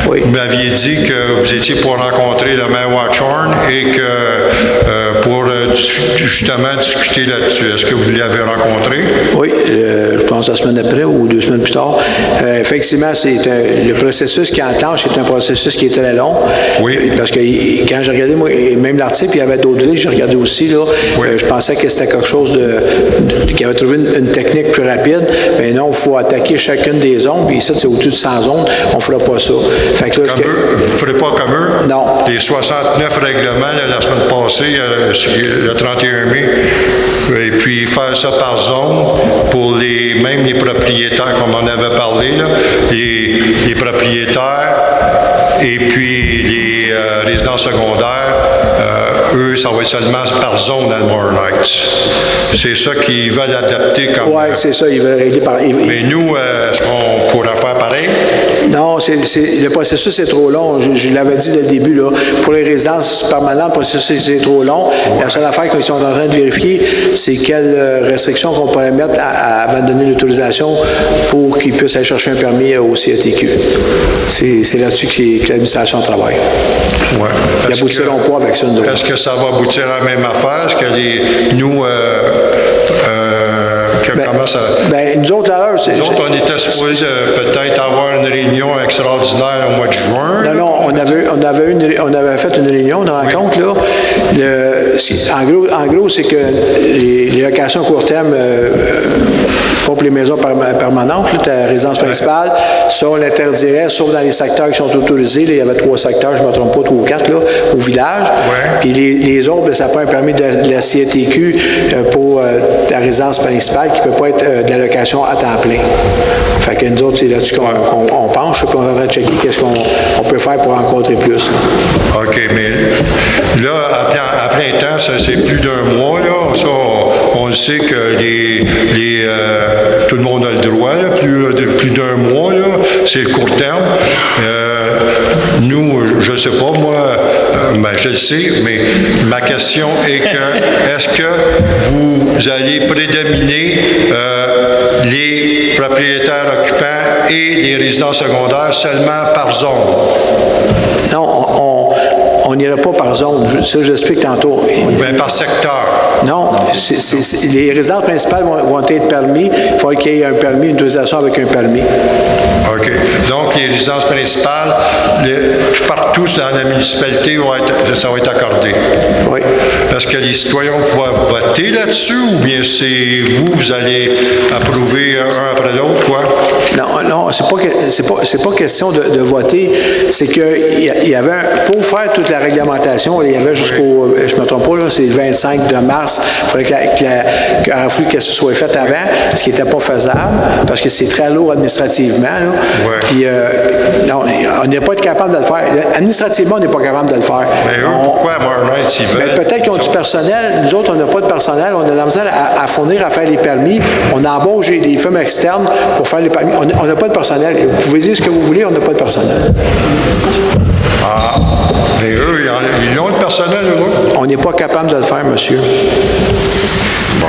Oui. Vous m'aviez dit que vous étiez pour rencontrer le maire Watchorn et que pour justement discuter là-dessus. Est-ce que vous l'avez rencontré? Oui, je pense la semaine après ou 2 semaines plus tard. Effectivement, le processus qui enclenche est un processus qui est très long. Oui. Parce que quand j'ai regardé, moi, même l'article, puis il y avait d'autres villes, j'ai regardé aussi, là, Oui. je pensais que c'était quelque chose qui avait trouvé une technique plus rapide. Mais non, il faut attaquer chacune des zones, puis ici, c'est au-dessus de 100 zones, on ne fera pas ça. Fait que là, Comme eux, vous ne ferez pas comme eux? Non. Les 69 règlements, là, la semaine passée, le 31 mai, et puis faire ça par zone pour même les propriétaires, comme on avait parlé, là, les propriétaires et puis les résidents secondaires, eux, ça va être seulement par zone dans le Moore Knights. C'est ça qu'ils veulent adapter comme... Oui, c'est ça, ils veulent régler par... Mais nous, est-ce qu'on pourrait faire pareil? Non, le processus est trop long. Je l'avais dit dès le début, là. Pour les résidences permanentes, le processus est trop long. Ouais. La seule affaire qu'ils sont en train de vérifier, c'est quelles restrictions qu'on pourrait mettre avant de donner l'autorisation pour qu'ils puissent aller chercher un permis au CATQ. C'est là-dessus que l'administration travaille. Ouais. Ils n'aboutiront pas avec ça. Est-ce que ça va aboutir à la même affaire? Est-ce que nous... comment ça... nous autres, à l'heure, nous autres, on était supposés peut-être avoir une réunion extraordinaire au mois de juin. Non, on avait fait une réunion, une rencontre, là. En gros, c'est que les locations à court terme, pas pour les maisons permanentes, là, ta résidence principale, ça, on l'interdirait, sauf dans les secteurs qui sont autorisés. Là, il y avait 3 secteurs, je ne me trompe pas, 3 ou 4, là, au village. Ouais. Puis les autres, ça prend un permis de la CATQ pour ta résidence principale qui ne peut pas être de la location à temps plein. Fait que nous autres, c'est là-dessus qu'on penche, puis on est en train de checker qu'est-ce qu'on peut faire pour rencontrer plus. Là. OK, mais là, à plein temps, ça, c'est plus d'1 mois, là. Ça, on le sait que tout le monde a le droit, là, plus d'1 mois, là, c'est le court terme. Nous, je ne sais pas, moi, je le sais, mais ma question est que, est-ce que vous allez prédominer les propriétaires occupants et les résidents secondaires seulement par zone? Non, on n'ira pas par zone. Ça, j'explique tantôt. Bien, par secteur. Non, les résidences principales vont être permis. Il faut qu'il y ait un permis, une autorisation avec un permis. OK. Donc, les résidences principales, partout dans la municipalité, ça va être accordé. Oui. Est-ce que les citoyens vont voter là-dessus ou bien c'est vous allez approuver un après l'autre, quoi? Non, c'est pas question de voter. C'est qu'il y avait, pour faire toute la réglementation, il y avait jusqu'au, je ne me trompe pas, là, c'est le 25 de mars, il fallait qu'il aurait fallu que ce soit fait avant, ce qui n'était pas faisable, parce que c'est très lourd administrativement. Là. Ouais. Puis, non, on n'est pas capable de le faire. Administrativement, on n'est pas capable de le faire. Mais eux, pourquoi à Moore Knights, ils veulent? Peut-être qu'ils ont du personnel. Nous autres, on n'a pas de personnel. On a de la misère à fournir, à faire les permis. On embauche des firmes externes pour faire les permis. On n'a pas de personnel. Vous pouvez dire ce que vous voulez, on n'a pas de personnel. Ah, mais eux, ils ont le personnel, eux? On n'est pas capable de le faire, monsieur. Bon.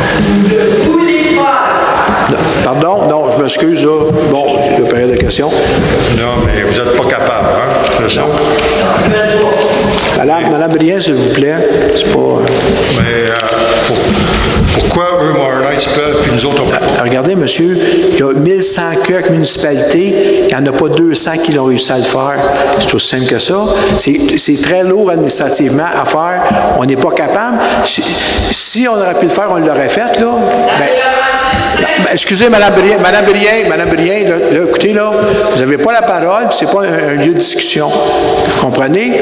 Vous voulez pas? Non, pardon? Non, je m'excuse, là. Bon, j'ai la période de questions. Non, mais vous n'êtes pas capable, hein? C'est ça? Madame Brien, s'il vous plaît. C'est pas... Mais pourquoi eux, Moore Knights, peuvent, puis nous autres, on peut pas? Regardez, monsieur, il y a 1100 quelques municipalités. Il n'y en a pas 200 qui l'ont réussi à le faire. C'est aussi simple que ça. C'est très lourd administrativement à faire. On n'est pas capable. Si on aurait pu le faire, on l'aurait fait, là. Excusez, Mme Brien, là, écoutez, là, vous n'avez pas la parole, puis c'est pas un lieu de discussion. Vous comprenez?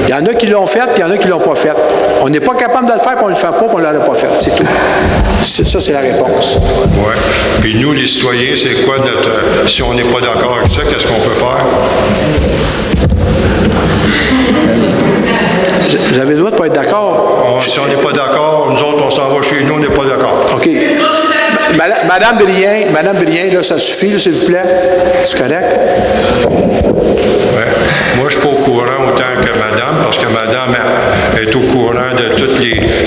Il y en a qui l'ont fait, puis il y en a qui ne l'ont pas fait. On n'est pas capable de le faire, puis on ne le fait pas, puis on ne l'aurait pas fait. C'est tout. Ça, c'est la réponse. Oui. Puis nous, les citoyens, c'est quoi notre... Si on n'est pas d'accord avec ça, qu'est-ce qu'on peut faire? Vous avez le droit de ne pas être d'accord. Si on n'est pas d'accord, nous autres, on s'en va chez nous, on n'est pas d'accord. OK. Madame Brien, là, ça suffit, là, s'il vous plaît. C'est correct? Ouais. Moi, je ne suis pas au courant autant que madame, parce que madame est au courant de tous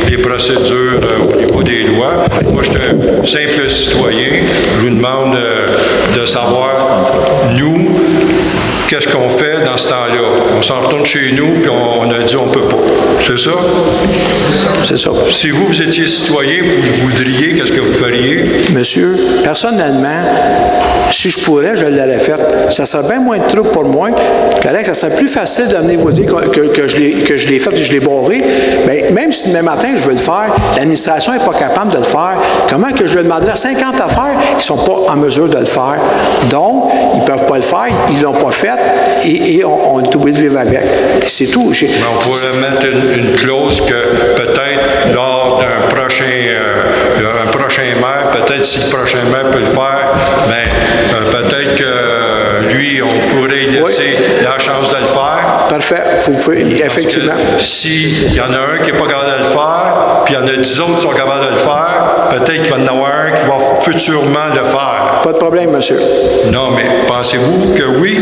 les processus procédures au niveau des lois. Moi, je suis un simple citoyen. Je vous demande de savoir, nous, qu'est-ce qu'on fait dans ce temps-là? On s'en retourne chez nous, puis on a dit on peut pas. C'est ça? C'est ça. Si vous étiez citoyen, vous voudriez, qu'est-ce que vous feriez? Monsieur, personnellement, si je pourrais, je l'aurais fait. Ça serait bien moins de trouble pour moi. Correct, ça serait plus facile de venir vous dire que je l'ai fait et je l'ai barré. Mais même si demain matin, je veux le faire, l'administration n'est pas capable de le faire. Comment que je le demanderais à 50 affaires? Ils ne sont pas en mesure de le faire. Donc, ils ne peuvent pas le faire, ils ne l'ont pas fait et on est obligé de vivre avec. C'est tout. Mais on pourrait mettre une clause que peut-être lors d'un prochain maire, peut-être si le prochain maire peut le faire, bien, peut-être que lui, on pourrait lui laisser la chance de le faire. Parfait. Vous pouvez, effectivement. S'il y en a un qui n'est pas capable de le faire, puis il y en a 10 autres qui sont capables de le faire, peut-être qu'il va y en avoir un qui va futurement le faire. Pas de problème, monsieur. Non, mais pensez-vous que oui?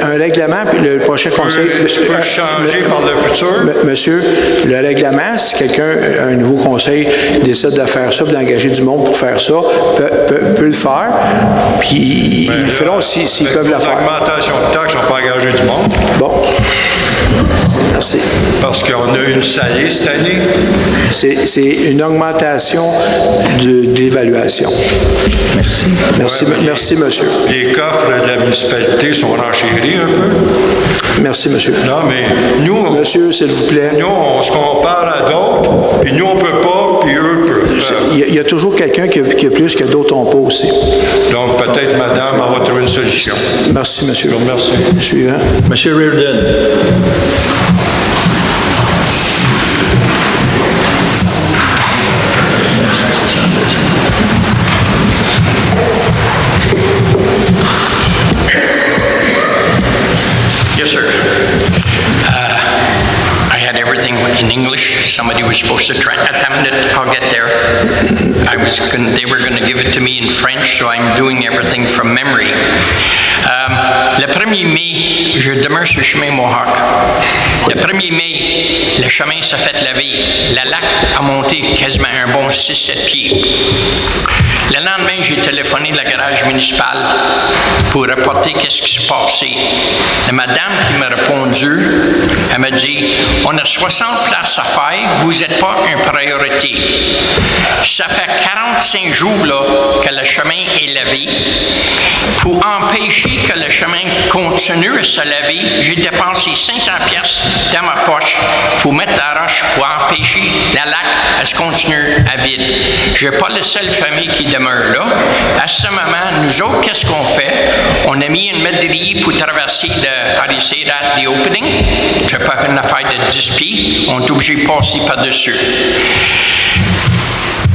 Un règlement, puis le prochain conseil... peut changer par le futur? Monsieur, le règlement, si quelqu'un, un nouveau conseil, décide de faire ça, d'engager du monde pour faire ça, peut le faire, puis ils le feront s'ils peuvent le faire. L'augmentation de taxes, on peut engager du monde. Bon. Merci. Parce qu'on a une salée cette année. C'est une augmentation d'évaluation. Merci. Merci, monsieur. Les coffres de la municipalité sont renchéris un peu. Merci, monsieur. Non, mais nous... Monsieur, s'il vous plaît. Nous, on se compare à d'autres, puis nous, on ne peut pas, puis eux peuvent. Il y a toujours quelqu'un qui a plus que d'autres n'ont pas aussi. Donc, peut-être, madame, on va trouver une solution. Merci, monsieur. Je vous remercie. Suivant. Monsieur Reardon. Yes, sir. I had everything in English. Somebody was supposed to try. At a minute, I'll get there. They were going to give it to me in French, so I'm doing everything from memory. Le 1er mai, je demeure sur le chemin Mohawk. Le 1er mai, le chemin s'est fait laver. La lac a monté quasiment un bon 6-7 pieds. Le lendemain, j'ai téléphoné à la garage municipale pour rapporter qu'est-ce qui s'est passé. La madame qui m'a répondu, elle m'a dit, on a 60 places à faire, vous n'êtes pas une priorité. Ça fait 45 jours là, que le chemin est lavé. Pour empêcher que le chemin continue à se laver, j'ai dépensé 500 pièces dans ma poche pour mettre la roche pour empêcher la lac à se continuer à vide. Je n'ai pas la seule famille qui demeure là. À ce moment, nous autres, qu'est-ce qu'on fait? On a mis une médaille pour traverser the opening. Je n'ai pas une affaire de 10 pieds. On est obligé de passer par-dessus.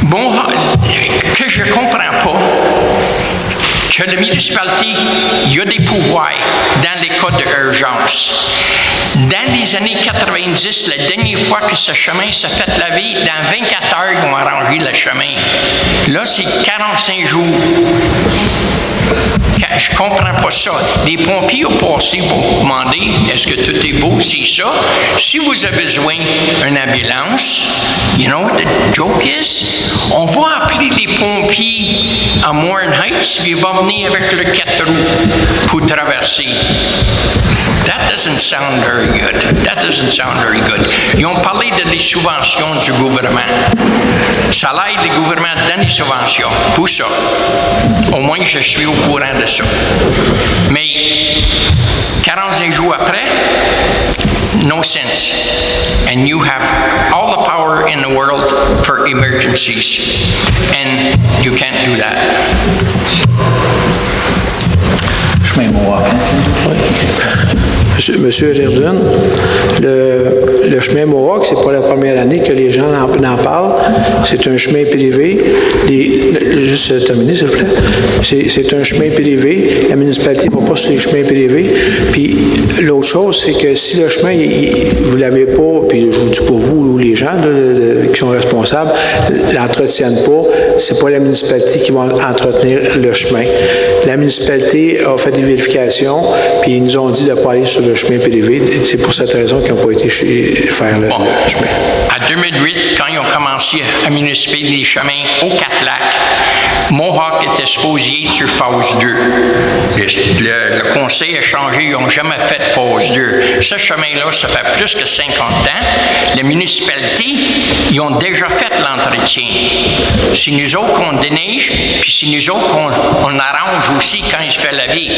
Bon, que je ne comprends pas, que la municipalité, il y a des pouvoirs dans les cas d'urgence. Dans les années 90, la dernière fois que ce chemin s'est fait laver, dans 24 heures, ils ont arrangé le chemin. Là, c'est 45 jours. Je comprends pas ça. Les pompiers ont passé pour demander est-ce que tout est beau, c'est ça. Si vous avez besoin d'une ambulance, you know what the joke is? On va appeler les pompiers à Warren Heights, puis ils vont venir avec le 4 roues pour traverser. That doesn't sound very good. That doesn't sound very good. Ils ont parlé de les subventions du gouvernement. Ça l'aide le gouvernement donne des subventions pour ça. Au moins, je suis au courant de ça. Mais 45 jours après, no sense. And you have all the power in the world for emergencies. And you can't do that. Chemin Mohawk. Monsieur Reardon, le chemin Mohawk, c'est pas la première année que les gens en parlent. C'est un chemin privé. Juste terminer, s'il vous plaît. C'est un chemin privé. La municipalité ne va pas sur les chemins privés. Puis l'autre chose, c'est que si le chemin, vous ne l'avez pas, puis je vous dis pour vous ou les gens qui sont responsables, l'entretiennent pas, c'est pas la municipalité qui va entretenir le chemin. La municipalité a fait des vérifications, puis ils nous ont dit de ne pas aller sur de chemin privé. C'est pour cette raison qu'ils n'ont pas été faire le chemin. En 2008, quand ils ont commencé à municipaliser les chemins aux Quatre-Lacs, Mohawk était supposé être sur phase 2. Le conseil a changé, ils n'ont jamais fait phase 2. Ce chemin-là, ça fait plus que 50 ans. Les municipalités, ils ont déjà fait l'entretien. C'est nous autres qu'on déneige, puis c'est nous autres qu'on arrange aussi quand il se fait laver.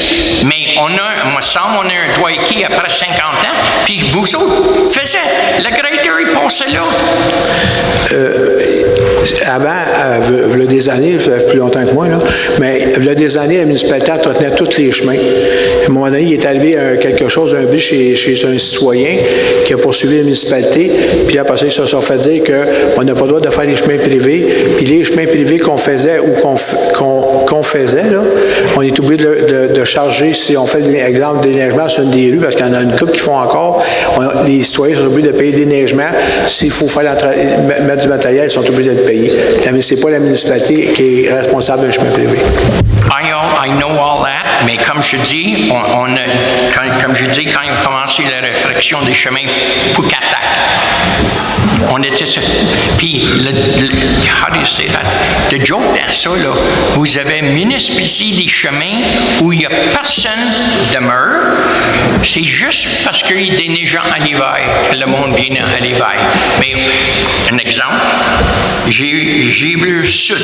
Mais on me semble, on a un doigt qui après 50 ans, puis vous autres faisiez. Le grader, il passait là. Avant, il y a des années, ça fait plus longtemps que moi, là, mais il y a des années, la municipalité entretenait tous les chemins. À un moment donné, il est arrivé quelque chose, un but chez un citoyen qui a poursuivi la municipalité, puis après ça, ils se sont fait dire qu'on n'a pas le droit de faire les chemins privés, puis les chemins privés qu'on faisait ou qu'on faisait, là, on est obligé de charger, si on fait l'exemple de déneigement sur une des rues, parce qu'il y en a une couple qui font encore, les citoyens sont obligés de payer des neigements. S'il faut faire mettre du matériel, ils sont obligés de le payer. Mais ce n'est pas la municipalité qui est responsable d'un chemin privé. I know all that, mais comme je dis, comme je dis, quand ils ont commencé la réflexion des chemins pour Quatre-Lacs, on était... Puis, how do you say that? Le joke dans ça, là, vous avez municipalisé des chemins où il n'y a personne demeure, c'est juste parce qu'il déneige à l'hiver que le monde vient à l'hiver. Mais, un exemple, j'ai vu Sud,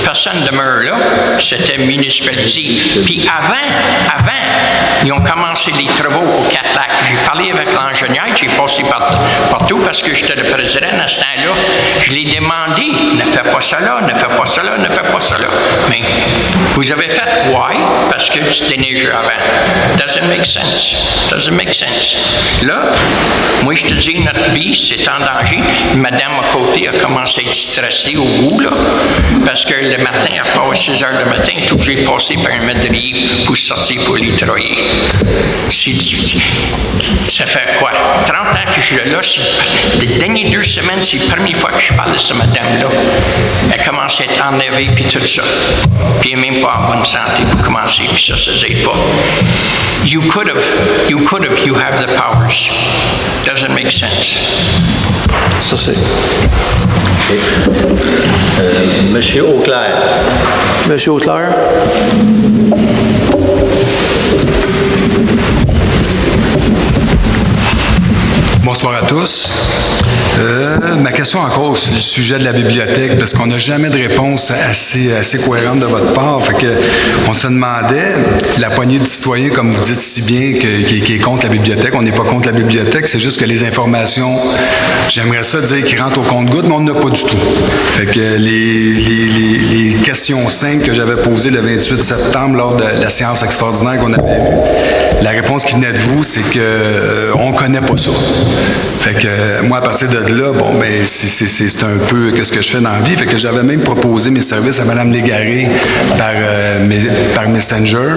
personne demeure là, c'était municipalisé. Puis avant, ils ont commencé les travaux au Quatre-Lacs. J'ai parlé avec l'ingénieur, j'ai passé partout parce que j'étais le président à ce temps-là. Je l'ai demandé, ne fais pas ça là, ne fais pas ça là, ne fais pas ça là. Mais vous avez fait, why? Parce que tu déneiges avant. Doesn't make sense. Doesn't make sense. Là, moi je te dis, notre vie, c'est en danger. Madame à côté a commencé à être stressée au bout, là, parce que le matin, à part 6 heures du matin, tout j'ai passé par un médrier pour sortir pour les travailler. Ça fait quoi? 30 ans que je suis là, les dernières 2 semaines, c'est la première fois que je parle de cette madame-là. Elle commence à être enlevée, puis tout ça. Puis elle n'est même pas en bonne santé pour commencer, puis ça ne aide pas. You have the powers. Doesn't make sense. Ça, c'est... Monsieur Auclair. Monsieur Auclair. Bonsoir à tous. Ma question encore sur le sujet de la bibliothèque, parce qu'on n'a jamais de réponse assez cohérente de votre part. Fait que on se demandait, la poignée de citoyens, comme vous dites si bien, qui est contre la bibliothèque, on n'est pas contre la bibliothèque, c'est juste que les informations, j'aimerais ça dire qu'ils rentrent au compte-gouttes, mais on n'en a pas du tout. Fait que les questions 5 que j'avais posées le 28 septembre lors de la séance extraordinaire qu'on avait eue, la réponse qui venait de vous, c'est qu'on ne connaît pas ça. Fait que moi, à partir de là, bon, ben, c'est un peu qu'est-ce que je fais dans la vie. Fait que j'avais même proposé mes services à Mme Légaré par Messenger.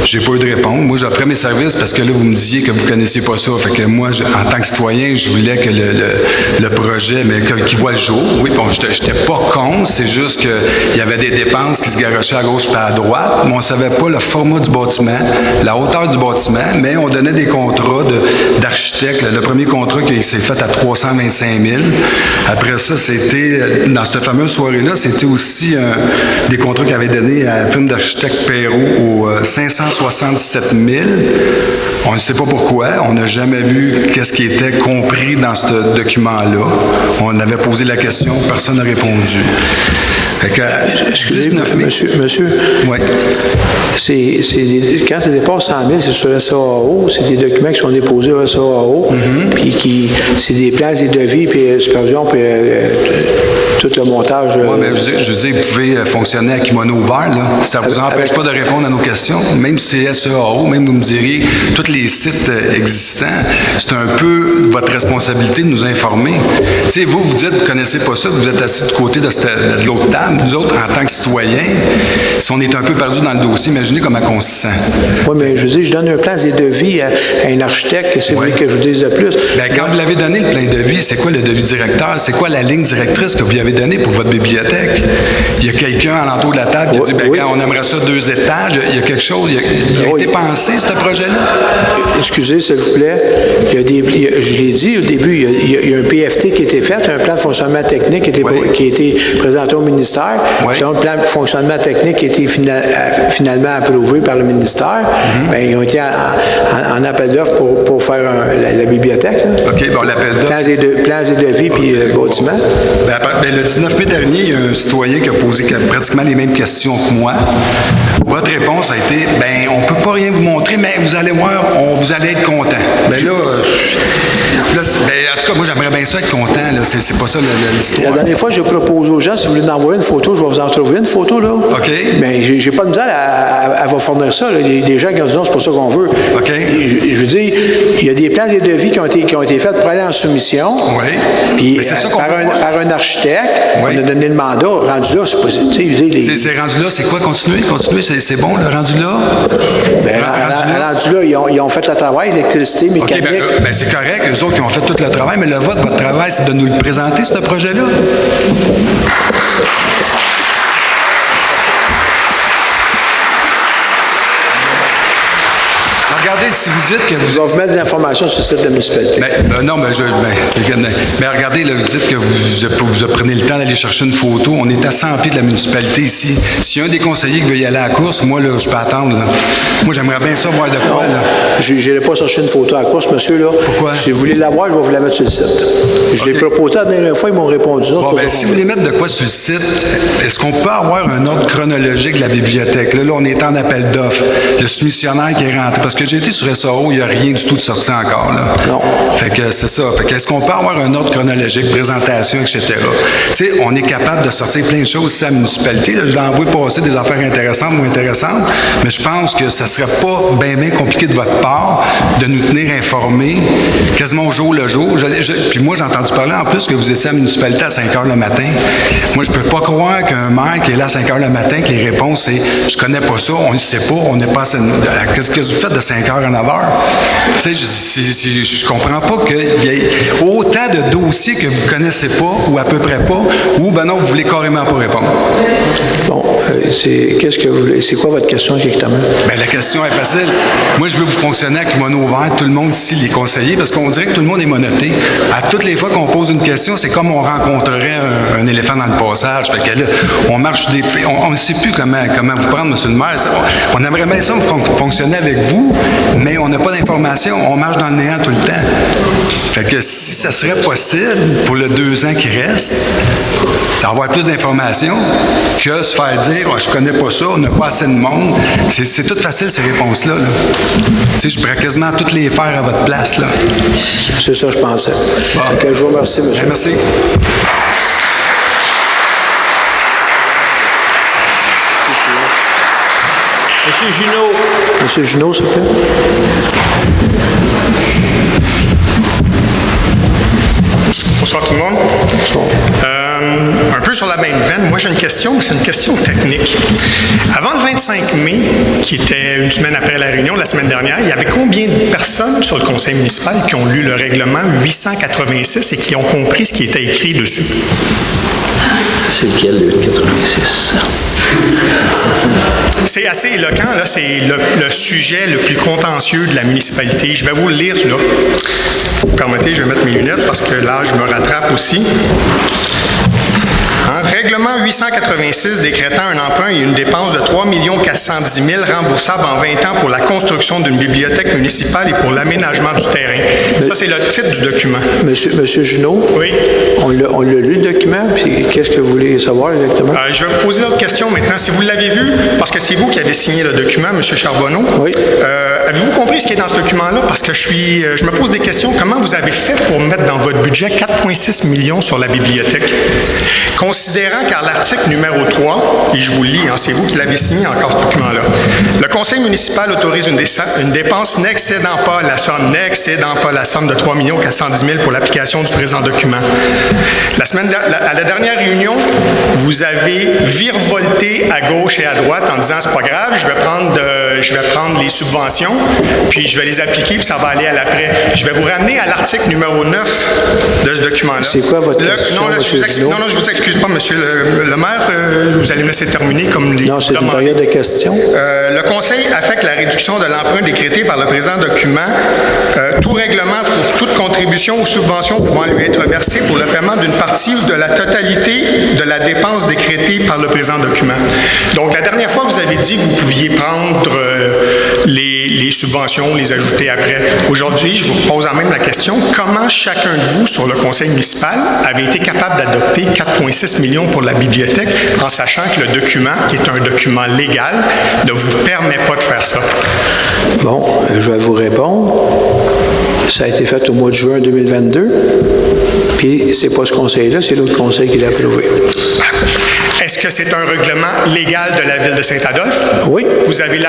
J'ai pas eu de réponse. Moi, j'offrais mes services parce que là, vous me disiez que vous connaissiez pas ça. Fait que moi, en tant que citoyen, je voulais que le projet, mais qu'il voit le jour. Oui, bon, j'étais pas contre. C'est juste qu'il y avait des dépenses qui se garochaient à gauche et à droite. Mais on savait pas le format du bâtiment, la hauteur du bâtiment, mais on donnait des contrats d'architectes. Le premier contrat qui s'est fait à 325 000. Après ça, c'était, dans cette fameuse soirée-là, c'était aussi des contrats qu'il avait donné à la firme d'architecte Perrault au 567 000. On ne sait pas pourquoi. On n'a jamais vu qu'est-ce qui était compris dans ce document-là. On avait posé la question, personne n'a répondu. Fait que, excusez-moi, monsieur. Oui. Quand ça dépasse 100 000, c'est sur le SAAO, c'est des documents qui sont déposés au SAAO, puis c'est des plans, des devis, puis supervision, puis tout le montage. Oui, mais je veux dire, vous pouvez fonctionner à kimono ouvert, là. Ça ne vous empêche pas de répondre à nos questions. Même si c'est SAAO, même vous me diriez, tous les sites existants, c'est un peu votre responsabilité de nous informer. Tu sais, vous dites, vous ne connaissez pas ça, vous êtes assis du côté de l'autre table. Nous autres, en tant que citoyens, si on est un peu perdu dans le dossier, imaginez comment on se sent. Oui, mais je veux dire, je donne un plan des devis à un architecte, c'est vrai que je vous dise de plus. Bien, quand vous l'avez donné, le plan de devis, c'est quoi le devis directeur? C'est quoi la ligne directrice que vous avez donné pour votre bibliothèque. Il y a quelqu'un alentour de la table qui a dit, ben, oui. on aimerait ça 2 étages. Il y a quelque chose, il a été pensé, ce projet-là? Excusez, s'il vous plaît. Je l'ai dit au début, il y a un PFT qui a été fait, un plan de fonctionnement technique qui a été présenté au ministère. C'est un plan de fonctionnement technique qui a été finalement approuvé par le ministère. Bien, ils ont été en appel d'offres pour faire la bibliothèque. Là. OK, bon, l'appel d'offres. Plans et devis, puis bâtiment. Le 19 mai dernier, il y a un citoyen qui a posé pratiquement les mêmes questions que moi. Votre réponse a été, ben, on ne peut pas rien vous montrer, mais vous allez voir, vous allez être content. Ben là, en tout cas, moi, j'aimerais bien ça être content. Là. C'est pas ça l'histoire. La dernière fois, je propose aux gens, si vous voulez m'envoyer une photo, je vais vous en trouver une photo, là. OK. Mais j'ai pas de misère à vous fournir ça. Là. Il y a des gens qui ont dit non, c'est pas ça qu'on veut. OK. Je veux dire, il y a des plans et devis qui ont été faits pour aller en soumission. Oui. Puis c'est ça par un architecte, on a donné le mandat. Rendu là, c'est pas. C'est rendu là, c'est quoi? Continuer, c'est bon, le rendu là? Rendu là, ils ont fait le travail, l'électricité, mécanique. OK, ben, c'est correct, eux autres qui ont fait tout le travail, mais votre travail, c'est de nous le présenter, ce projet-là. Regardez, si vous dites que vous... Je vais vous mettre des informations sur le site de la municipalité. Non, mais regardez, là, vous dites que vous prenez le temps d'aller chercher une photo. On est à 100 pieds de la municipalité ici. S'il y a un des conseillers qui veut y aller à la course, moi, là, je peux attendre. Là. Moi, j'aimerais bien ça voir de quoi. Je n'irai pas chercher une photo à la course, monsieur. Là. Pourquoi? Si vous voulez la voir, je vais vous la mettre sur le site. Je l'ai proposé la dernière fois, ils m'ont répondu. Non, si vous voulez mettre de quoi sur le site, est-ce qu'on peut avoir un ordre chronologique de la bibliothèque? Là, on est en appel d'offres. Le soumissionnaire qui est rentré. Parce que j'ai été sur SAO, il n'y a rien du tout de sorti encore. Là. Non. Fait que c'est ça. Fait que est-ce qu'on peut avoir un ordre chronologique, présentation, etc.? Tu sais, on est capable de sortir plein de choses ici à la municipalité. Là, je l'envoie passer des affaires intéressantes, moins intéressantes, mais je pense que ça ne serait pas bien compliqué de votre part de nous tenir informés quasiment au jour le jour. Puis moi, j'ai entendu parler en plus que vous étiez à la municipalité à 5 h le matin. Moi, je ne peux pas croire qu'un maire qui est là à 5 h le matin, que les réponses, c'est « je connais pas ça, on ne sait pas, on n'est pas assez... » Qu'est-ce que vous faites de 5 h à 9 h? Tu sais, je comprends pas qu'il y ait autant de dossiers que vous ne connaissez pas, ou à peu près pas, ou ben non, vous voulez carrément pas répondre. Bon, qu'est-ce que vous voulez? C'est quoi votre question exactement? Bien, la question est facile. Moi, je veux vous fonctionner avec mono vert, tout le monde ici, les conseillers, parce qu'on dirait que tout le monde est monoté. À toutes les fois qu'on pose une question, c'est comme on rencontrerait un éléphant dans le passage. Fait que là, on marche des... On ne sait plus comment vous prendre, M. le maire. On aimerait bien ça fonctionner avec vous, mais on n'a pas d'informations. On marche dans le néant tout le temps. Fait que si ça serait possible, pour le 2 ans qui reste, d'avoir plus d'informations que se faire dire oh, « je connais pas ça, on n'a pas assez de monde », c'est tout facile, ces réponses-là. Là. Tu sais, je pourrais quasiment toutes les faire à votre place. Là. C'est ça, je pensais. Bon. Okay, je vous remercie, monsieur. Bien, merci. Monsieur Junot. Monsieur Junot, s'il vous plaît. Bonsoir tout le monde. Bonsoir. Un peu sur la même veine, moi j'ai une question, mais c'est une question technique. Avant le 25 mai, qui était une semaine après la réunion, la semaine dernière, il y avait combien de personnes sur le conseil municipal qui ont lu le règlement 886 et qui ont compris ce qui était écrit dessus? C'est lequel, le 886? C'est assez éloquent, là. C'est le sujet le plus contentieux de la municipalité. Je vais vous le lire, là. Permettez, je vais mettre mes lunettes parce que là, je me rattrape aussi. Règlement 886 décrétant un emprunt et une dépense de 3 410 000 remboursables en 20 ans pour la construction d'une bibliothèque municipale et pour l'aménagement du terrain. Ça, c'est le titre du document. Monsieur Junot? Oui. On l'a lu, le document, puis qu'est-ce que vous voulez savoir exactement? Je vais vous poser d'autres questions maintenant. Si vous l'avez vu, parce que c'est vous qui avez signé le document, M. Charbonneau, oui. Avez-vous compris ce qui est dans ce document-là? Parce que je me pose des questions. Comment vous avez fait pour mettre dans votre budget 4,6 millions sur la bibliothèque? Considérant qu'à l'article numéro 3, et je vous le lis, c'est vous qui l'avez signé encore ce document-là, le conseil municipal autorise une dépense n'excédant pas la somme de 3 410 000 pour l'application du présent document. À la dernière réunion, vous avez virevolté à gauche et à droite en disant c'est pas grave, je vais prendre les subventions, puis je vais les appliquer, puis ça va aller à l'après. Je vais vous ramener à l'article numéro 9 de ce document-là. C'est quoi votre question, je vous excuse. excusez-moi, monsieur le maire, vous allez me laisser terminer comme les... Non, c'est une période de questions. Le Conseil affecte la réduction de l'emprunt décrété par le présent document. Tout règlement pour toute contribution ou subvention pouvant lui être versée pour le paiement d'une partie ou de la totalité de la dépense décrétée par le présent document. Donc, la dernière fois, vous avez dit que vous pouviez prendre les subventions, les ajouter après. Aujourd'hui, je vous pose en même la question, comment chacun de vous, sur le conseil municipal, avait été capable d'adopter 4,6 millions pour la bibliothèque en sachant que le document, qui est un document légal, ne vous permet pas de faire ça? Bon, je vais vous répondre. Ça a été fait au mois de juin 2022, puis c'est pas ce conseil-là, c'est l'autre conseil qui l'a approuvé. Est-ce que c'est un règlement légal de la Ville de Saint-Adolphe? Oui. Vous avez la